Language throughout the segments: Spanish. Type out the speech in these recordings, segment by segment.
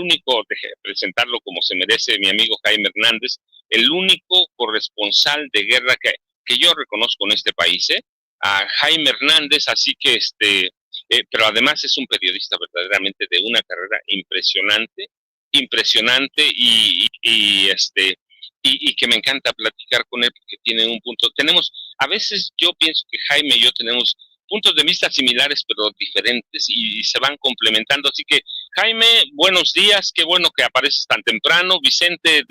único, deje presentarlo como se merece mi amigo Jaime Hernández, el único corresponsal de guerra que yo reconozco en este país, a Jaime Hernández, así que pero además es un periodista verdaderamente de una carrera impresionante, impresionante y que me encanta platicar con él porque tiene un punto. A veces yo pienso que Jaime y yo tenemos puntos de vista similares pero diferentes y se van complementando. Así que Jaime, buenos días, qué bueno que apareces tan temprano. Vicente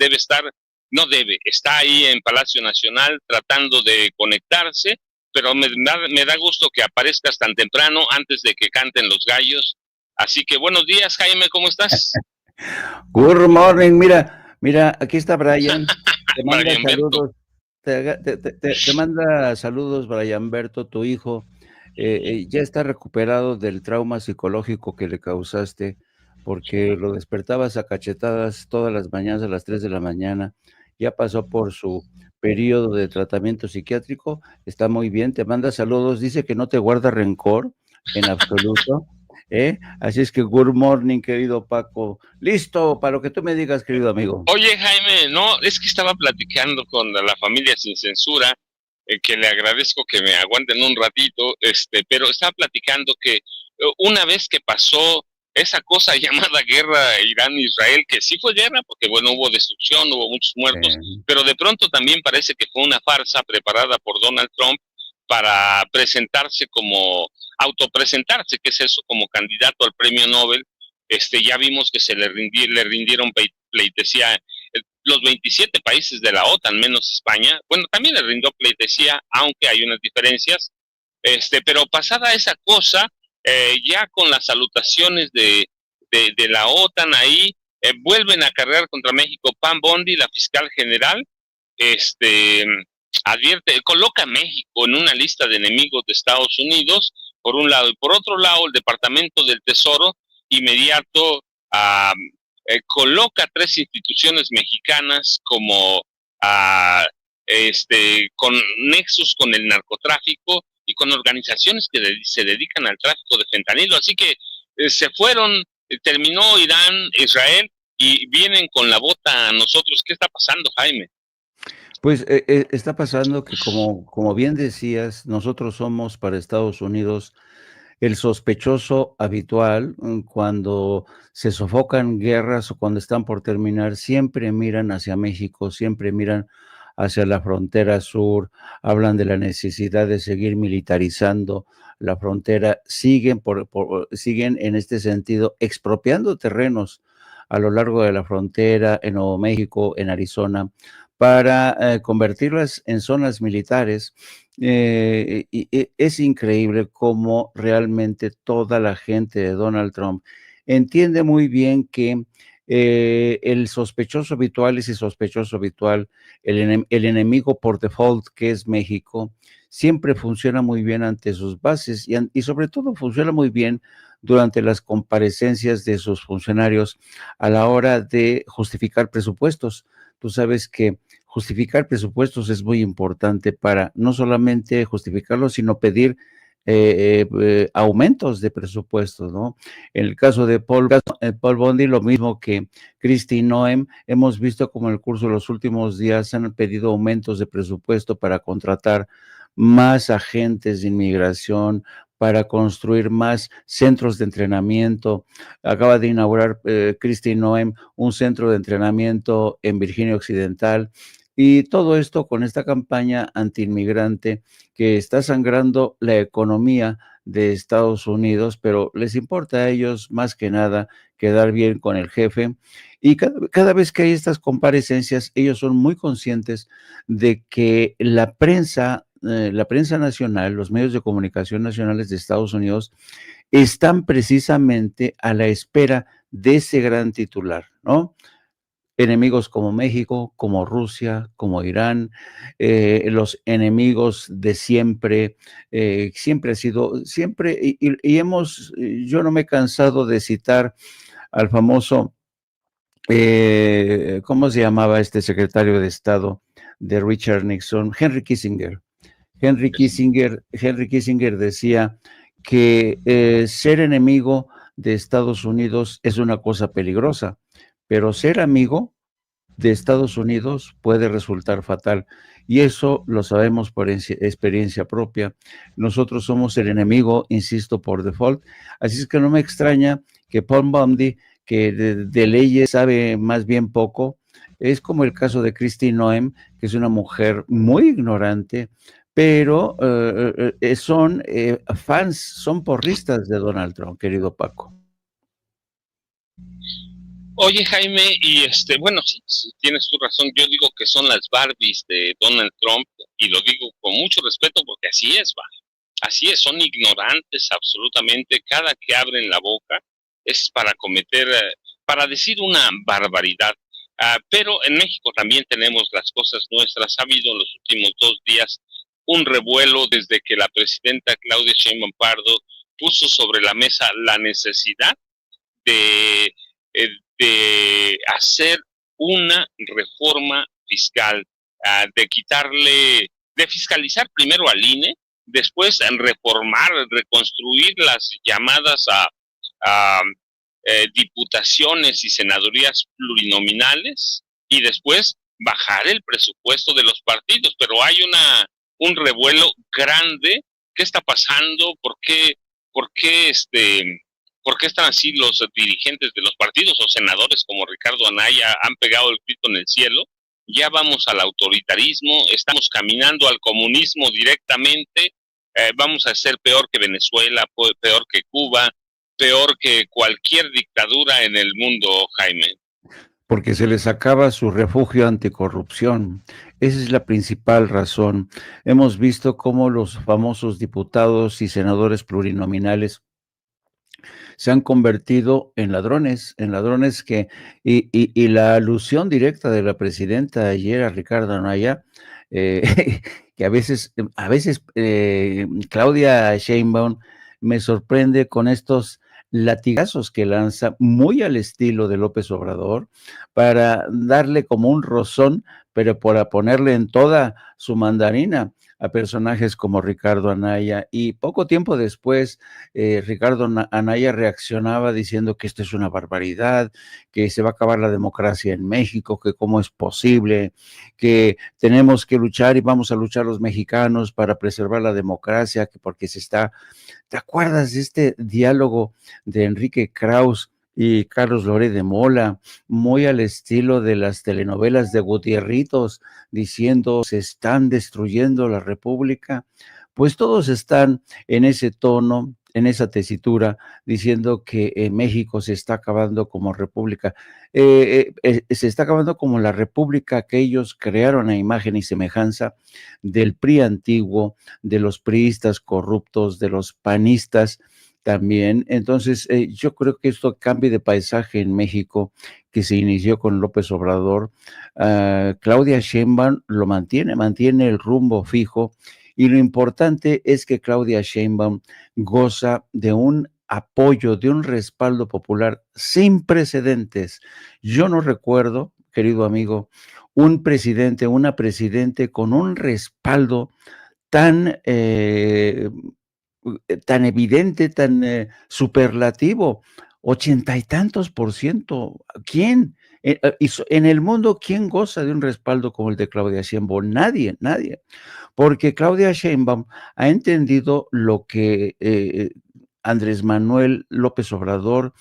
está ahí en Palacio Nacional tratando de conectarse, pero me da gusto que aparezcas tan temprano antes de que canten los gallos. Así que buenos días, Jaime, ¿cómo estás? Good morning, mira, aquí está Brian, te manda Brian Berto. saludos, te manda saludos, Brian Berto, tu hijo, ya está recuperado del trauma psicológico que le causaste, porque lo despertabas a cachetadas todas las mañanas a las 3 de la mañana, ya pasó por su periodo de tratamiento psiquiátrico, está muy bien, te manda saludos, dice que no te guarda rencor en absoluto. Así es que good morning, querido Paco. Listo para lo que tú me digas, querido amigo. Oye, Jaime, no, es que estaba platicando con la familia Sin Censura, que le agradezco que me aguanten un ratito, pero estaba platicando que una vez que pasó esa cosa llamada guerra Irán-Israel, que sí fue guerra, porque bueno, hubo destrucción, hubo muchos muertos, pero de pronto también parece que fue una farsa preparada por Donald Trump para autopresentarse, que es eso, como candidato al premio Nobel. Ya vimos que le rindieron pleitesía los 27 países de la OTAN, menos España. Bueno, también le rindió pleitesía, aunque hay unas diferencias. Pero pasada esa cosa, ya con las salutaciones de la OTAN ahí, vuelven a cargar contra México. Pam Bondi, la fiscal general, coloca a México en una lista de enemigos de Estados Unidos, por un lado, y por otro lado, el Departamento del Tesoro inmediato coloca 3 instituciones mexicanas como con nexos con el narcotráfico y con organizaciones que se dedican al tráfico de fentanilo. Así que terminó Irán, Israel, y vienen con la bota a nosotros. ¿Qué está pasando, Jaime? Pues está pasando que como bien decías, nosotros somos para Estados Unidos el sospechoso habitual. Cuando se sofocan guerras o cuando están por terminar, siempre miran hacia México, siempre miran hacia la frontera sur, hablan de la necesidad de seguir militarizando la frontera, siguen en este sentido expropiando terrenos a lo largo de la frontera, en Nuevo México, en Arizona, para convertirlas en zonas militares. Y es increíble cómo realmente toda la gente de Donald Trump entiende muy bien que el sospechoso habitual es el sospechoso habitual, el enemigo por default, que es México, siempre funciona muy bien ante sus bases y sobre todo funciona muy bien durante las comparecencias de sus funcionarios a la hora de justificar presupuestos. Tú sabes que justificar presupuestos es muy importante para no solamente justificarlos, sino pedir aumentos de presupuestos, ¿no? En el caso de Paul Bondi, lo mismo que Kristi Noem, hemos visto como en el curso de los últimos días han pedido aumentos de presupuesto para contratar más agentes de inmigración, para construir más centros de entrenamiento. Acaba de inaugurar Kristi Noem un centro de entrenamiento en Virginia Occidental. Y todo esto con esta campaña antiinmigrante que está sangrando la economía de Estados Unidos, pero les importa a ellos más que nada quedar bien con el jefe. Y cada vez que hay estas comparecencias, ellos son muy conscientes de que la prensa nacional, los medios de comunicación nacionales de Estados Unidos, están precisamente a la espera de ese gran titular, ¿no? Enemigos como México, como Rusia, como Irán, los enemigos de siempre, siempre ha sido, siempre, yo no me he cansado de citar al famoso, ¿cómo se llamaba este secretario de Estado de Richard Nixon? Henry Kissinger. Henry Kissinger decía que ser enemigo de Estados Unidos es una cosa peligrosa, pero ser amigo de Estados Unidos puede resultar fatal. Y eso lo sabemos por experiencia propia. Nosotros somos el enemigo, insisto, por default. Así es que no me extraña que Paul Bundy, que de leyes sabe más bien poco, es como el caso de Christine Noem, que es una mujer muy ignorante, pero son fans, son porristas de Donald Trump, querido Paco. Oye, Jaime, y bueno, sí, sí, tienes tu razón. Yo digo que son las Barbies de Donald Trump, y lo digo con mucho respeto porque así es, va. Así es, son ignorantes absolutamente. Cada que abren la boca es para cometer, para decir una barbaridad. Pero en México también tenemos las cosas nuestras. Ha habido en los últimos 2 días un revuelo desde que la presidenta Claudia Sheinbaum Pardo puso sobre la mesa la necesidad de, de hacer una reforma fiscal, de fiscalizar primero al INE, después reformar, reconstruir las llamadas a diputaciones y senadurías plurinominales, y después bajar el presupuesto de los partidos. Pero hay un revuelo grande. ¿Qué está pasando? Por qué ¿Por qué están así los dirigentes de los partidos o senadores como Ricardo Anaya han pegado el grito en el cielo? Ya vamos al autoritarismo, estamos caminando al comunismo directamente, vamos a ser peor que Venezuela, peor que Cuba, peor que cualquier dictadura en el mundo, Jaime. Porque se les acaba su refugio anticorrupción. Esa es la principal razón. Hemos visto cómo los famosos diputados y senadores plurinominales se han convertido en ladrones y la alusión directa de la presidenta ayer a Ricardo Anaya, que a veces Claudia Sheinbaum me sorprende con estos latigazos que lanza muy al estilo de López Obrador para darle como un rozón, pero para ponerle en toda su mandarina a personajes como Ricardo Anaya. Y poco tiempo después, Ricardo Anaya reaccionaba diciendo que esto es una barbaridad, que se va a acabar la democracia en México, que cómo es posible, que tenemos que luchar y vamos a luchar los mexicanos para preservar la democracia, que porque se está... ¿Te acuerdas de este diálogo de Enrique Krauss y Carlos Loret de Mola, muy al estilo de las telenovelas de Gutierritos, diciendo se están destruyendo la República? Pues todos están en ese tono, en esa tesitura, diciendo que México se está acabando como república. Se está acabando como la república que ellos crearon a imagen y semejanza del PRI antiguo, de los priistas corruptos, de los panistas también. Entonces, yo creo que esto cambie de paisaje en México, que se inició con López Obrador. Claudia Sheinbaum lo mantiene el rumbo fijo, y lo importante es que Claudia Sheinbaum goza de un apoyo, de un respaldo popular sin precedentes. Yo no recuerdo, querido amigo, un presidente, una presidente con un respaldo tan, tan evidente, tan superlativo, 80 y tantos por ciento. ¿Quién? En el mundo, ¿quién goza de un respaldo como el de Claudia Sheinbaum? Nadie, nadie. Porque Claudia Sheinbaum ha entendido lo que Andrés Manuel López Obrador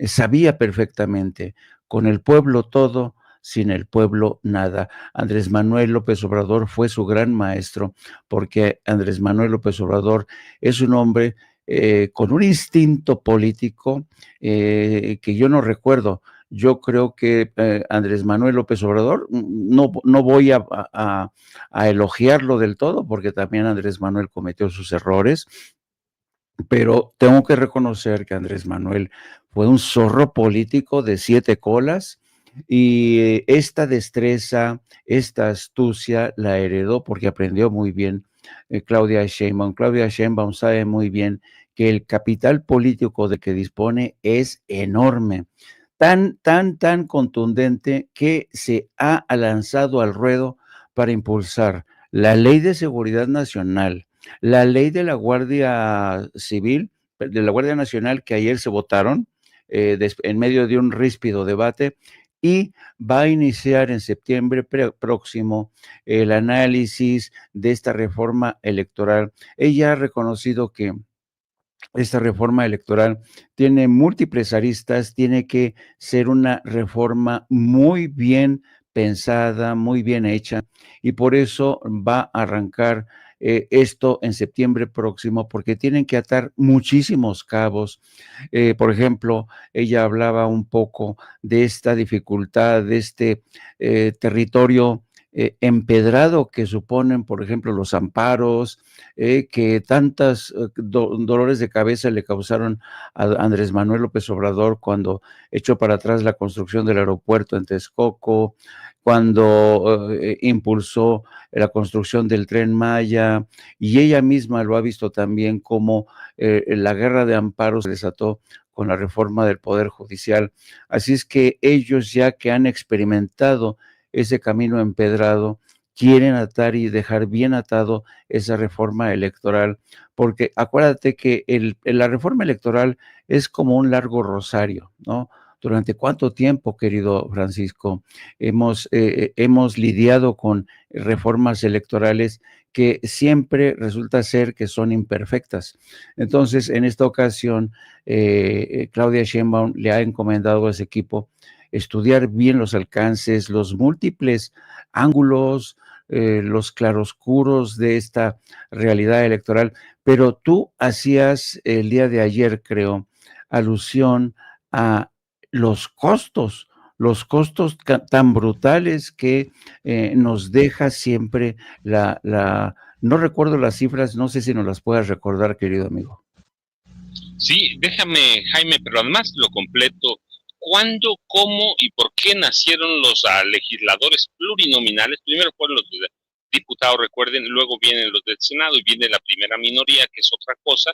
sabía perfectamente: con el pueblo todo, sin el pueblo nada. Andrés Manuel López Obrador fue su gran maestro, porque Andrés Manuel López Obrador es un hombre con un instinto político que yo no recuerdo. Yo creo que Andrés Manuel López Obrador, no voy a elogiarlo del todo, porque también Andrés Manuel cometió sus errores, pero tengo que reconocer que Andrés Manuel fue un zorro político de 7 colas, y esta destreza, esta astucia la heredó porque aprendió muy bien Claudia Sheinbaum. Claudia Sheinbaum sabe muy bien que el capital político de que dispone es enorme, tan contundente que se ha lanzado al ruedo para impulsar la Ley de Seguridad Nacional, la ley de la Guardia Civil, de la Guardia Nacional, que ayer se votaron en medio de un ríspido debate, y va a iniciar en septiembre próximo el análisis de esta reforma electoral. Ella ha reconocido que esta reforma electoral tiene múltiples aristas, tiene que ser una reforma muy bien pensada, muy bien hecha, y por eso va a arrancar esto en septiembre próximo, porque tienen que atar muchísimos cabos. Por ejemplo, ella hablaba un poco de esta dificultad, de este territorio empedrado que suponen, por ejemplo, los amparos, que tantas dolores de cabeza le causaron a Andrés Manuel López Obrador cuando echó para atrás la construcción del aeropuerto en Texcoco, cuando impulsó la construcción del Tren Maya, y ella misma lo ha visto también como la guerra de amparos se desató con la reforma del Poder Judicial. Así es que ellos, ya que han experimentado ese camino empedrado, quieren atar y dejar bien atado esa reforma electoral, porque acuérdate que la reforma electoral es como un largo rosario, ¿no? ¿Durante cuánto tiempo, querido Francisco, hemos lidiado con reformas electorales que siempre resulta ser que son imperfectas? Entonces, en esta ocasión, Claudia Sheinbaum le ha encomendado a ese equipo estudiar bien los alcances, los múltiples ángulos, los claroscuros de esta realidad electoral. Pero tú hacías el día de ayer, creo, alusión a los costos tan brutales que nos deja siempre no recuerdo las cifras, no sé si nos las puedas recordar, querido amigo. Sí, déjame, Jaime, pero además lo completo. ¿Cuándo, cómo y por qué nacieron los legisladores plurinominales? Primero fueron los diputados, recuerden, luego vienen los del Senado y viene la primera minoría, que es otra cosa.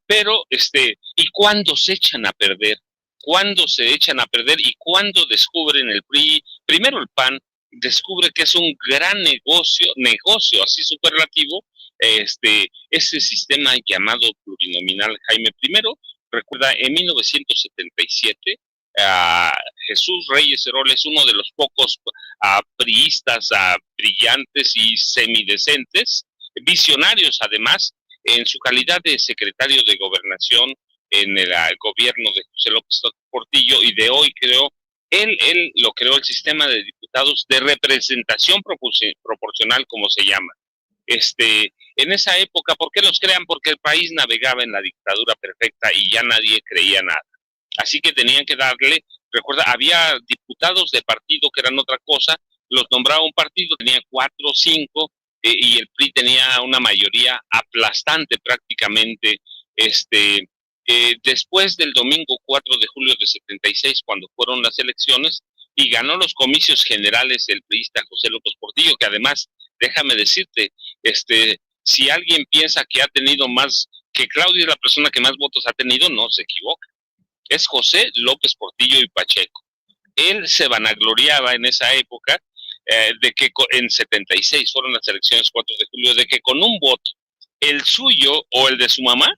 Pero, ¿y cuándo se echan a perder? ¿Cuándo se echan a perder y cuándo descubren el PRI? Primero el PAN descubre que es un gran negocio así superlativo, ese sistema llamado plurinominal. Jaime, primero, recuerda, en 1977, Jesús Reyes Heroles, uno de los pocos priistas brillantes y semidecentes, visionarios además, en su calidad de secretario de Gobernación en el gobierno de José López Portillo, y de hoy él lo creó el sistema de diputados de representación proporcional, como se llama. En esa época, ¿por qué los crean? Porque el país navegaba en la dictadura perfecta y ya nadie creía nada. Así que tenían que darle, recuerda, había diputados de partido que eran otra cosa, los nombraba un partido, tenía 4 o 5, y el PRI tenía una mayoría aplastante prácticamente. Después del domingo 4 de julio de 76, cuando fueron las elecciones, y ganó los comicios generales el priista José López Portillo, que además, déjame decirte, si alguien piensa que ha tenido más, que Claudia es la persona que más votos ha tenido, no, se equivoca. Es José López Portillo y Pacheco. Él se vanagloriaba en esa época de que en 76 fueron las elecciones 4 de julio, de que con un voto, el suyo o el de su mamá,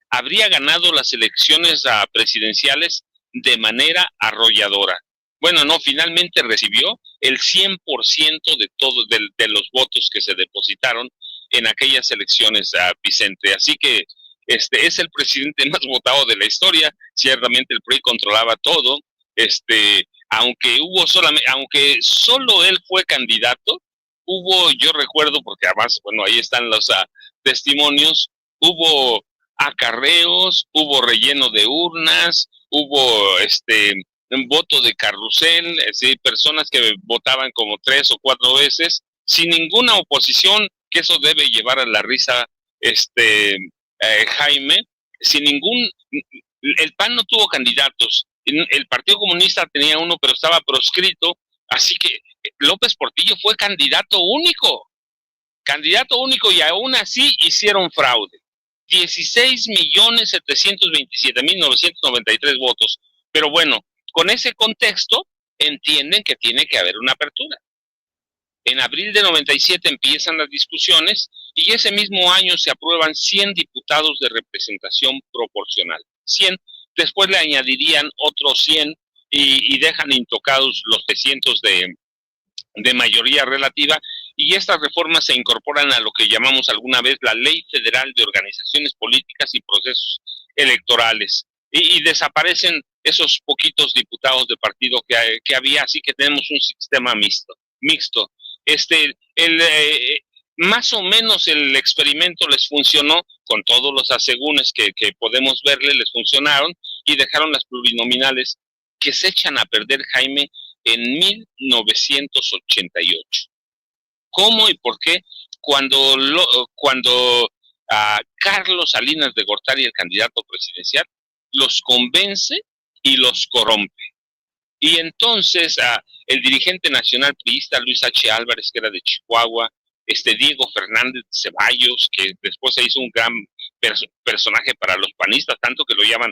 habría ganado las elecciones presidenciales de manera arrolladora. Bueno, no, finalmente recibió el 100% de todo de los votos que se depositaron en aquellas elecciones, Vicente. Así que es el presidente más votado de la historia. Ciertamente el PRI controlaba todo. Aunque solo él fue candidato, yo recuerdo, porque además, bueno, ahí están los testimonios, hubo acarreos, hubo relleno de urnas, hubo un voto de carrusel, personas que votaban como 3 o 4 veces, sin ninguna oposición, que eso debe llevar a la risa, Jaime, el PAN no tuvo candidatos, el Partido Comunista tenía uno, pero estaba proscrito, así que López Portillo fue candidato único, y aún así hicieron fraude. 16.727.993 votos. Pero bueno, con ese contexto entienden que tiene que haber una apertura. En abril de 97 empiezan las discusiones y ese mismo año se aprueban 100 diputados de representación proporcional. 100, después le añadirían otros 100 y dejan intocados los 300 de mayoría relativa, y estas reformas se incorporan a lo que llamamos alguna vez la Ley Federal de Organizaciones Políticas y Procesos Electorales, y desaparecen esos poquitos diputados de partido que había, así que tenemos un sistema mixto. Más o menos el experimento les funcionó, con todos los asegúnes que podemos verle, les funcionaron, y dejaron las plurinominales que se echan a perder, Jaime, en 1988. ¿Cómo y por qué? Cuando Carlos Salinas de Gortari, el candidato presidencial, los convence y los corrompe. Y entonces el dirigente nacional priista Luis H. Álvarez, que era de Chihuahua, Diego Fernández Ceballos, que después se hizo un gran personaje para los panistas, tanto que lo llaman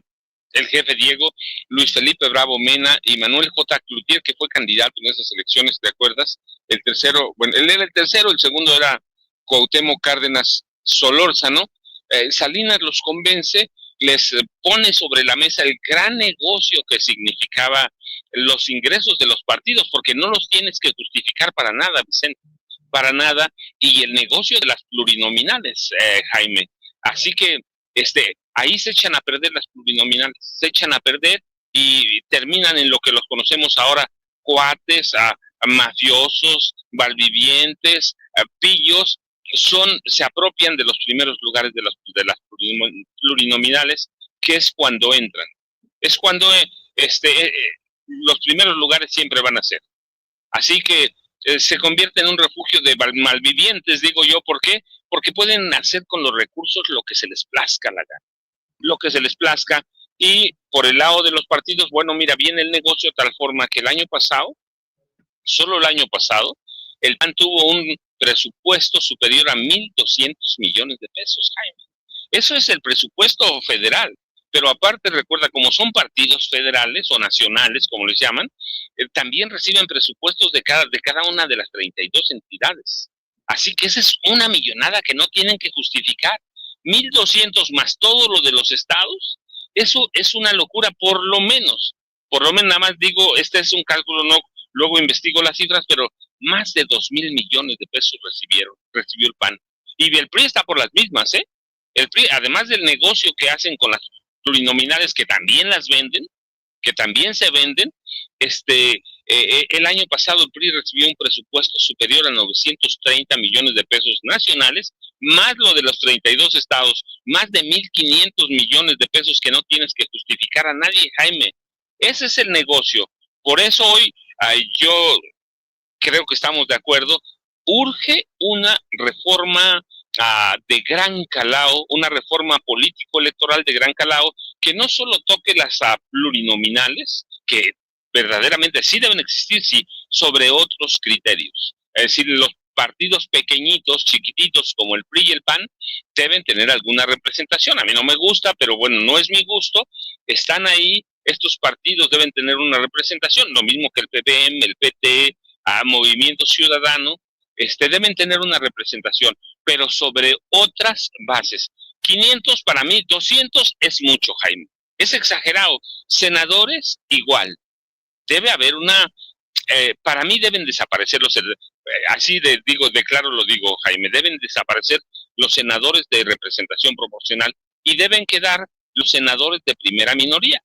el jefe Diego, Luis Felipe Bravo Mena y Manuel J. Cloutier, que fue candidato en esas elecciones, ¿te acuerdas? El tercero, bueno, él era el tercero, el segundo era Cuauhtémoc Cárdenas Solórzano. Salinas los convence, les pone sobre la mesa el gran negocio que significaba los ingresos de los partidos, porque no los tienes que justificar para nada, Vicente, para nada, y el negocio de las plurinominales, Jaime. Así que ahí se echan a perder las plurinominales, se echan a perder y terminan en lo que los conocemos ahora, cuates, mafiosos, malvivientes, pillos, se apropian de los primeros lugares de las plurinominales, que es cuando entran. Es cuando los primeros lugares siempre van a ser. Así que se convierte en un refugio de malvivientes, digo yo. ¿Por qué? Porque pueden hacer con los recursos lo que se les plazca la gana, lo que se les plazca. Y por el lado de los partidos, bueno, mira, viene el negocio de tal forma que el año pasado, solo el año pasado, el PAN tuvo un presupuesto superior a 1,200 millones de pesos, Jaime. Eso es el presupuesto federal. Pero aparte, recuerda, como son partidos federales o nacionales, como les llaman, también reciben presupuestos de cada una de las 32 entidades. Así que esa es una millonada que no tienen que justificar. 1,200 más todo lo de los estados, eso es una locura, por lo menos, nada más digo, este es un cálculo, no, luego investigo las cifras, pero más de 2,000 millones de pesos recibió el PAN. Y el PRI está por las mismas, ¿eh? El PRI, además del negocio que hacen con las plurinominales, que también las venden, que también se venden, el año pasado el PRI recibió un presupuesto superior a 930 millones de pesos nacionales, más lo de los 32 estados, más de 1,500 millones de pesos que no tienes que justificar a nadie, Jaime. Ese es el negocio. Por eso hoy yo creo que estamos de acuerdo, urge una reforma de gran calado, una reforma político-electoral de gran calado, que no solo toque las plurinominales, que verdaderamente sí deben existir, sí, sobre otros criterios. Es decir, los partidos pequeñitos, chiquititos, como el PRI y el PAN, deben tener alguna representación. A mí no me gusta, pero bueno, no es mi gusto. Están ahí, estos partidos deben tener una representación, lo mismo que el PBM, el PT, Movimiento Ciudadano, deben tener una representación, pero sobre otras bases. 500 para mí, 200 es mucho, Jaime. Es exagerado. Senadores, igual. Debe haber para mí deben desaparecer así de claro lo digo, Jaime, deben desaparecer los senadores de representación proporcional y deben quedar los senadores de primera minoría.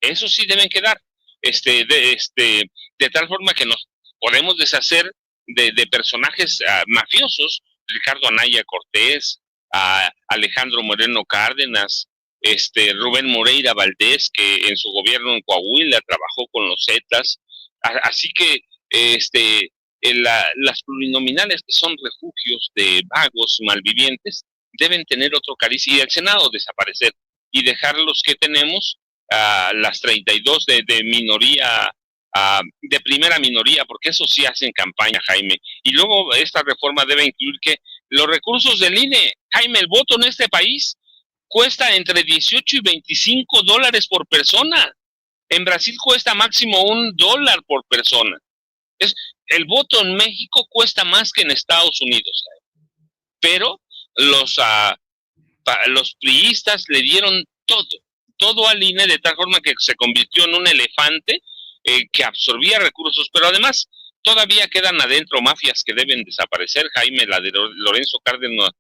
Eso sí deben quedar. De tal forma que nos podemos deshacer de personajes mafiosos, Ricardo Anaya Cortés, Alejandro Moreno Cárdenas, Rubén Moreira Valdés, que en su gobierno en Coahuila trabajó con los Zetas. Así que las plurinominales, que son refugios de vagos malvivientes, deben tener otro cariz, y el Senado desaparecer y dejar los que tenemos, las 32 de minoría, de primera minoría, porque eso sí hacen campaña, Jaime. Y luego esta reforma debe incluir que los recursos del INE, Jaime, el voto en este país cuesta entre 18 y 25 dólares por persona. En Brasil cuesta máximo $1 por persona. El voto en México cuesta más que en Estados Unidos, Jaime. Pero los priistas le dieron todo al INE, de tal forma que se convirtió en un elefante que absorbía recursos, pero además todavía quedan adentro mafias que deben desaparecer, Jaime, la de Lorenzo Cárdenas,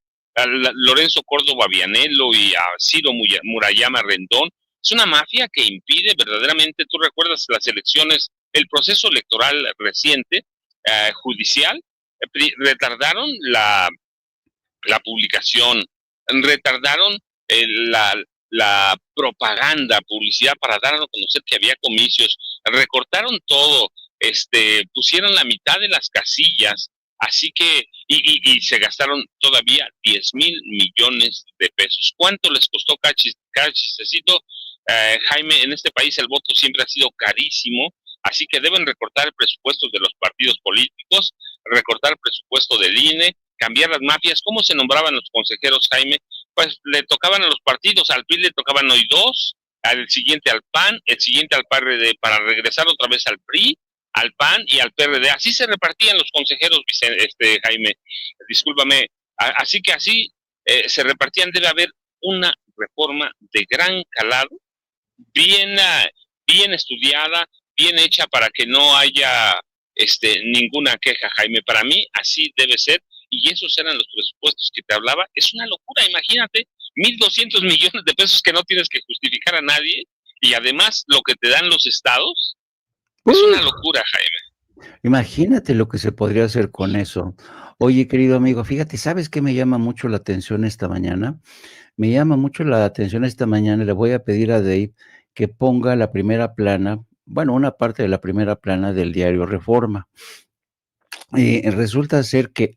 Lorenzo Córdoba Vianello y a Ciro Murayama Rendón. Es una mafia que impide verdaderamente, tú recuerdas las elecciones, el proceso electoral reciente, judicial, retardaron la publicación, retardaron la propaganda, publicidad para dar a conocer que había comicios, recortaron todo, pusieron la mitad de las casillas, así que, y se gastaron todavía 10,000 millones de pesos. ¿Cuánto les costó Cachicecito? Jaime, en este país el voto siempre ha sido carísimo, así que deben recortar el presupuesto de los partidos políticos, recortar el presupuesto del INE, cambiar las mafias. ¿Cómo se nombraban los consejeros, Jaime? Pues le tocaban a los partidos, al PRI le tocaban hoy 2, al siguiente al PAN, el siguiente al PRD, para regresar otra vez al PRI, al PAN y al PRD. Así se repartían los consejeros, Jaime, discúlpame. Así que así se repartían. Debe haber una reforma de gran calado, bien, bien estudiada, bien hecha para que no haya ninguna queja, Jaime. Para mí así debe ser, y esos eran los presupuestos que te hablaba. Es una locura, imagínate, 1,200 millones de pesos que no tienes que justificar a nadie, y además lo que te dan los estados, es una locura, Jaime. Imagínate lo que se podría hacer con eso. Oye, querido amigo, fíjate, ¿sabes qué me llama mucho la atención esta mañana? Me llama mucho la atención esta mañana, le voy a pedir a Dave que ponga la primera plana, bueno, una parte de la primera plana del diario Reforma. Resulta ser que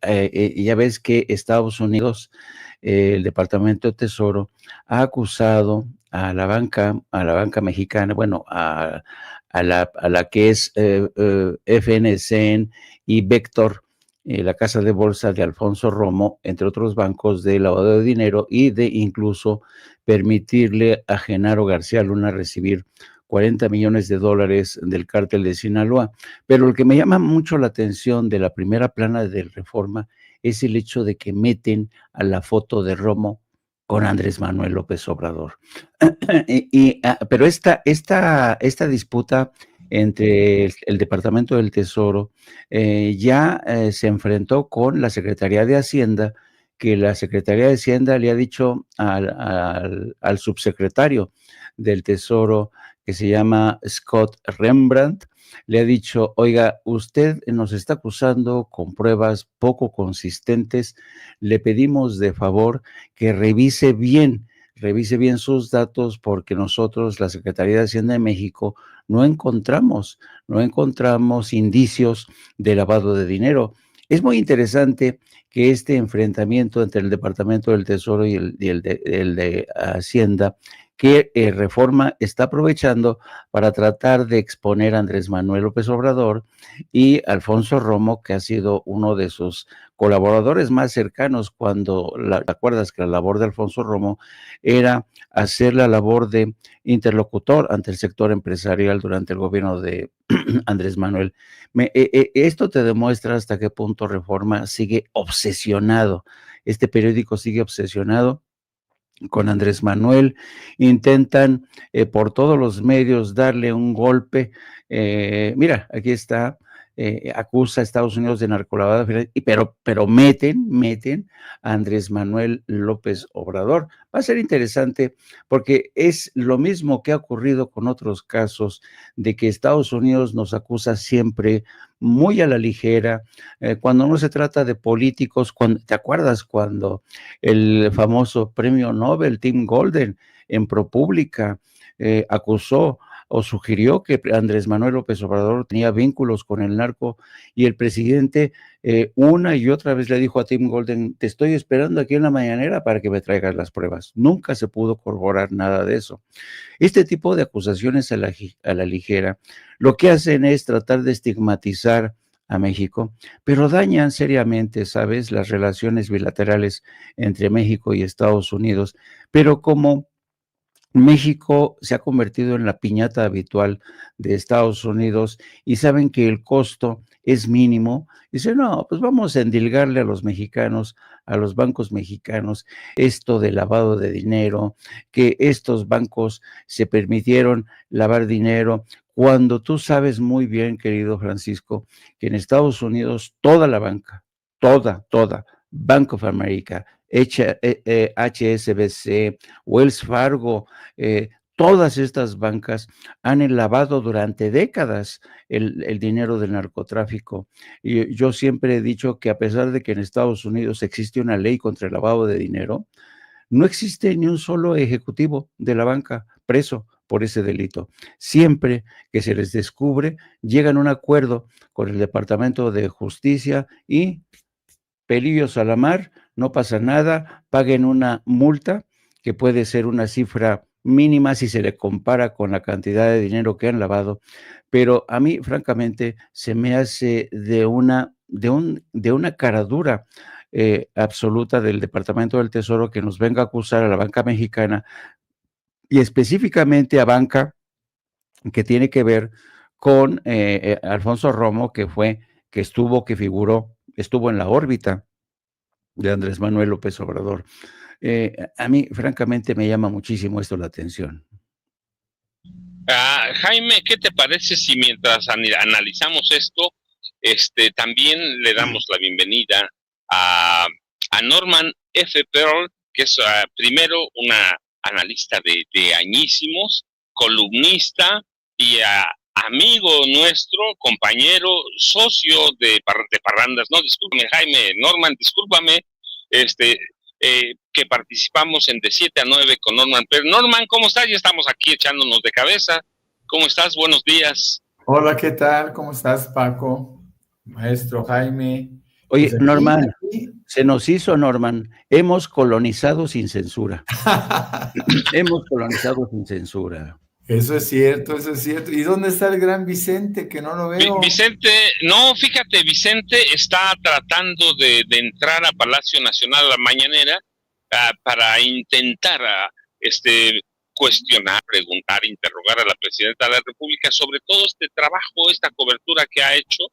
ya ves que Estados Unidos, el Departamento de Tesoro, ha acusado a la banca mexicana, bueno, a la que es FNCN y Vector, la casa de bolsa de Alfonso Romo, entre otros bancos, de lavado de dinero y de incluso permitirle a Genaro García Luna recibir 40 millones de dólares del cártel de Sinaloa. Pero lo que me llama mucho la atención de la primera plana de Reforma es el hecho de que meten a la foto de Romo con Andrés Manuel López Obrador. Pero esta disputa entre el Departamento del Tesoro ya se enfrentó con la Secretaría de Hacienda, que la Secretaría de Hacienda le ha dicho al subsecretario del Tesoro, que se llama Scott Rembrandt, le ha dicho: oiga, usted nos está acusando con pruebas poco consistentes, le pedimos de favor que revise bien sus datos, porque nosotros, la Secretaría de Hacienda de México, no encontramos indicios de lavado de dinero. Es muy interesante que este enfrentamiento entre el Departamento del Tesoro y el de Hacienda, que Reforma está aprovechando para tratar de exponer a Andrés Manuel López Obrador y Alfonso Romo, que ha sido uno de sus colaboradores más cercanos, cuando ¿te acuerdas que la labor de Alfonso Romo era hacer la labor de interlocutor ante el sector empresarial durante el gobierno de Andrés Manuel? Esto te demuestra hasta qué punto Reforma sigue obsesionado, este periódico sigue obsesionado con Andrés Manuel. Intentan por todos los medios darle un golpe. Mira, aquí está, acusa a Estados Unidos de narcolavado, pero meten a Andrés Manuel López Obrador. Va a ser interesante porque es lo mismo que ha ocurrido con otros casos, de que Estados Unidos nos acusa siempre muy a la ligera, cuando no se trata de políticos. ¿Te acuerdas cuando el famoso premio Nobel Tim Golden en ProPublica acusó o sugirió que Andrés Manuel López Obrador tenía vínculos con el narco, y el presidente una y otra vez le dijo a Tim Golden: te estoy esperando aquí en la mañanera para que me traigas las pruebas? Nunca se pudo corroborar nada de eso. Este tipo de acusaciones a la ligera lo que hacen es tratar de estigmatizar a México, pero dañan seriamente, ¿sabes?, las relaciones bilaterales entre México y Estados Unidos. Pero como México se ha convertido en la piñata habitual de Estados Unidos y saben que el costo es mínimo. Dicen, no, pues vamos a endilgarle a los mexicanos, a los bancos mexicanos, esto de lavado de dinero, que estos bancos se permitieron lavar dinero, cuando tú sabes muy bien, querido Francisco, que en Estados Unidos toda la banca, toda, Bank of America, HSBC, Wells Fargo, todas estas bancas han lavado durante décadas el dinero del narcotráfico. Y yo siempre he dicho que a pesar de que en Estados Unidos existe una ley contra el lavado de dinero, no existe ni un solo ejecutivo de la banca preso por ese delito. Siempre que se les descubre, llegan a un acuerdo con el Departamento de Justicia y pelillos a la mar, no pasa nada, paguen una multa que puede ser una cifra mínima si se le compara con la cantidad de dinero que han lavado, pero a mí francamente se me hace de una caradura absoluta del Departamento del Tesoro que nos venga a acusar a la banca mexicana y específicamente a banca que tiene que ver con Alfonso Romo, que figuró, estuvo en la órbita de Andrés Manuel López Obrador. A mí, francamente, me llama muchísimo esto la atención. Jaime, ¿qué te parece si mientras analizamos esto, también le damos la bienvenida a Norman F. Pearl, que es primero una analista de añísimos, columnista y amigo nuestro, compañero, socio de Parrandas? No, discúlpame, Jaime, Norman, discúlpame, que participamos en de 7 a 9 con Norman. Pero Norman, ¿cómo estás? Ya estamos aquí echándonos de cabeza. ¿Cómo estás? Buenos días. Hola, ¿qué tal? ¿Cómo estás, Paco? Maestro Jaime. Oye, pues Norman, se nos hizo, Norman, hemos colonizado sin censura. Hemos colonizado sin censura. Eso es cierto, eso es cierto. ¿Y dónde está el gran Vicente, que no lo veo? Vicente, no, fíjate, Vicente está tratando de entrar a Palacio Nacional a la mañanera para intentar cuestionar, preguntar, interrogar a la presidenta de la República sobre todo este trabajo, esta cobertura que ha hecho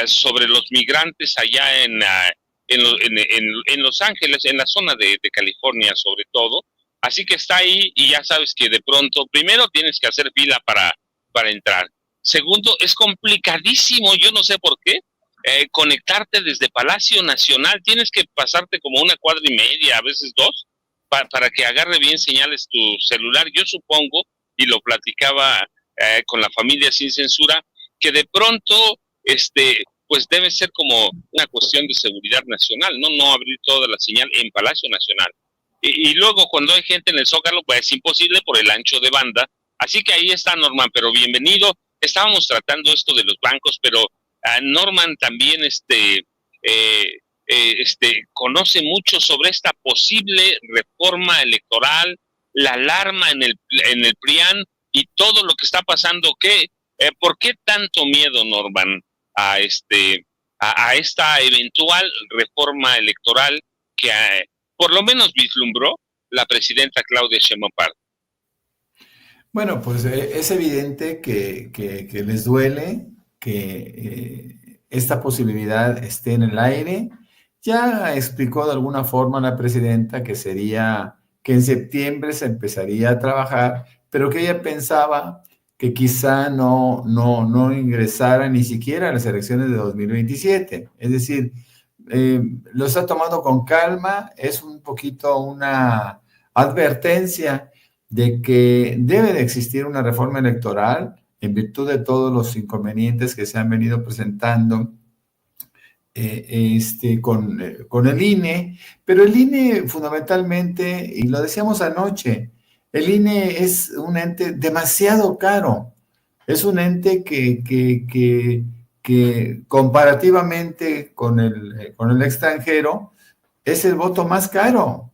sobre los migrantes allá en Los Ángeles, en la zona de California sobre todo. Así que está ahí y ya sabes que de pronto, primero tienes que hacer fila para entrar. Segundo, es complicadísimo, yo no sé por qué, conectarte desde Palacio Nacional. Tienes que pasarte como 1,5 cuadras, a veces 2, para que agarre bien señales tu celular. Yo supongo, y lo platicaba con la familia sin censura, que de pronto, pues debe ser como una cuestión de seguridad nacional, no abrir toda la señal en Palacio Nacional. Y luego cuando hay gente en el Zócalo, pues es imposible por el ancho de banda. Así que ahí está Norman, pero bienvenido. Estábamos tratando esto de los bancos, pero Norman también conoce mucho sobre esta posible reforma electoral, la alarma en el PRIAN y todo lo que está pasando. ¿Por qué tanto miedo, Norman, a esta eventual reforma electoral que por lo menos vislumbró la presidenta Claudia Sheinbaum Pardo? Bueno, pues es evidente que les duele que esta posibilidad esté en el aire. Ya explicó de alguna forma la presidenta que sería que en septiembre se empezaría a trabajar, pero que ella pensaba que quizá no ingresara ni siquiera a las elecciones de 2027. Es decir, lo está tomando con calma, es un poquito una advertencia de que debe de existir una reforma electoral en virtud de todos los inconvenientes que se han venido presentando con el INE, pero el INE fundamentalmente, y lo decíamos anoche, el INE es un ente demasiado caro, es un ente que comparativamente con el extranjero es el voto más caro.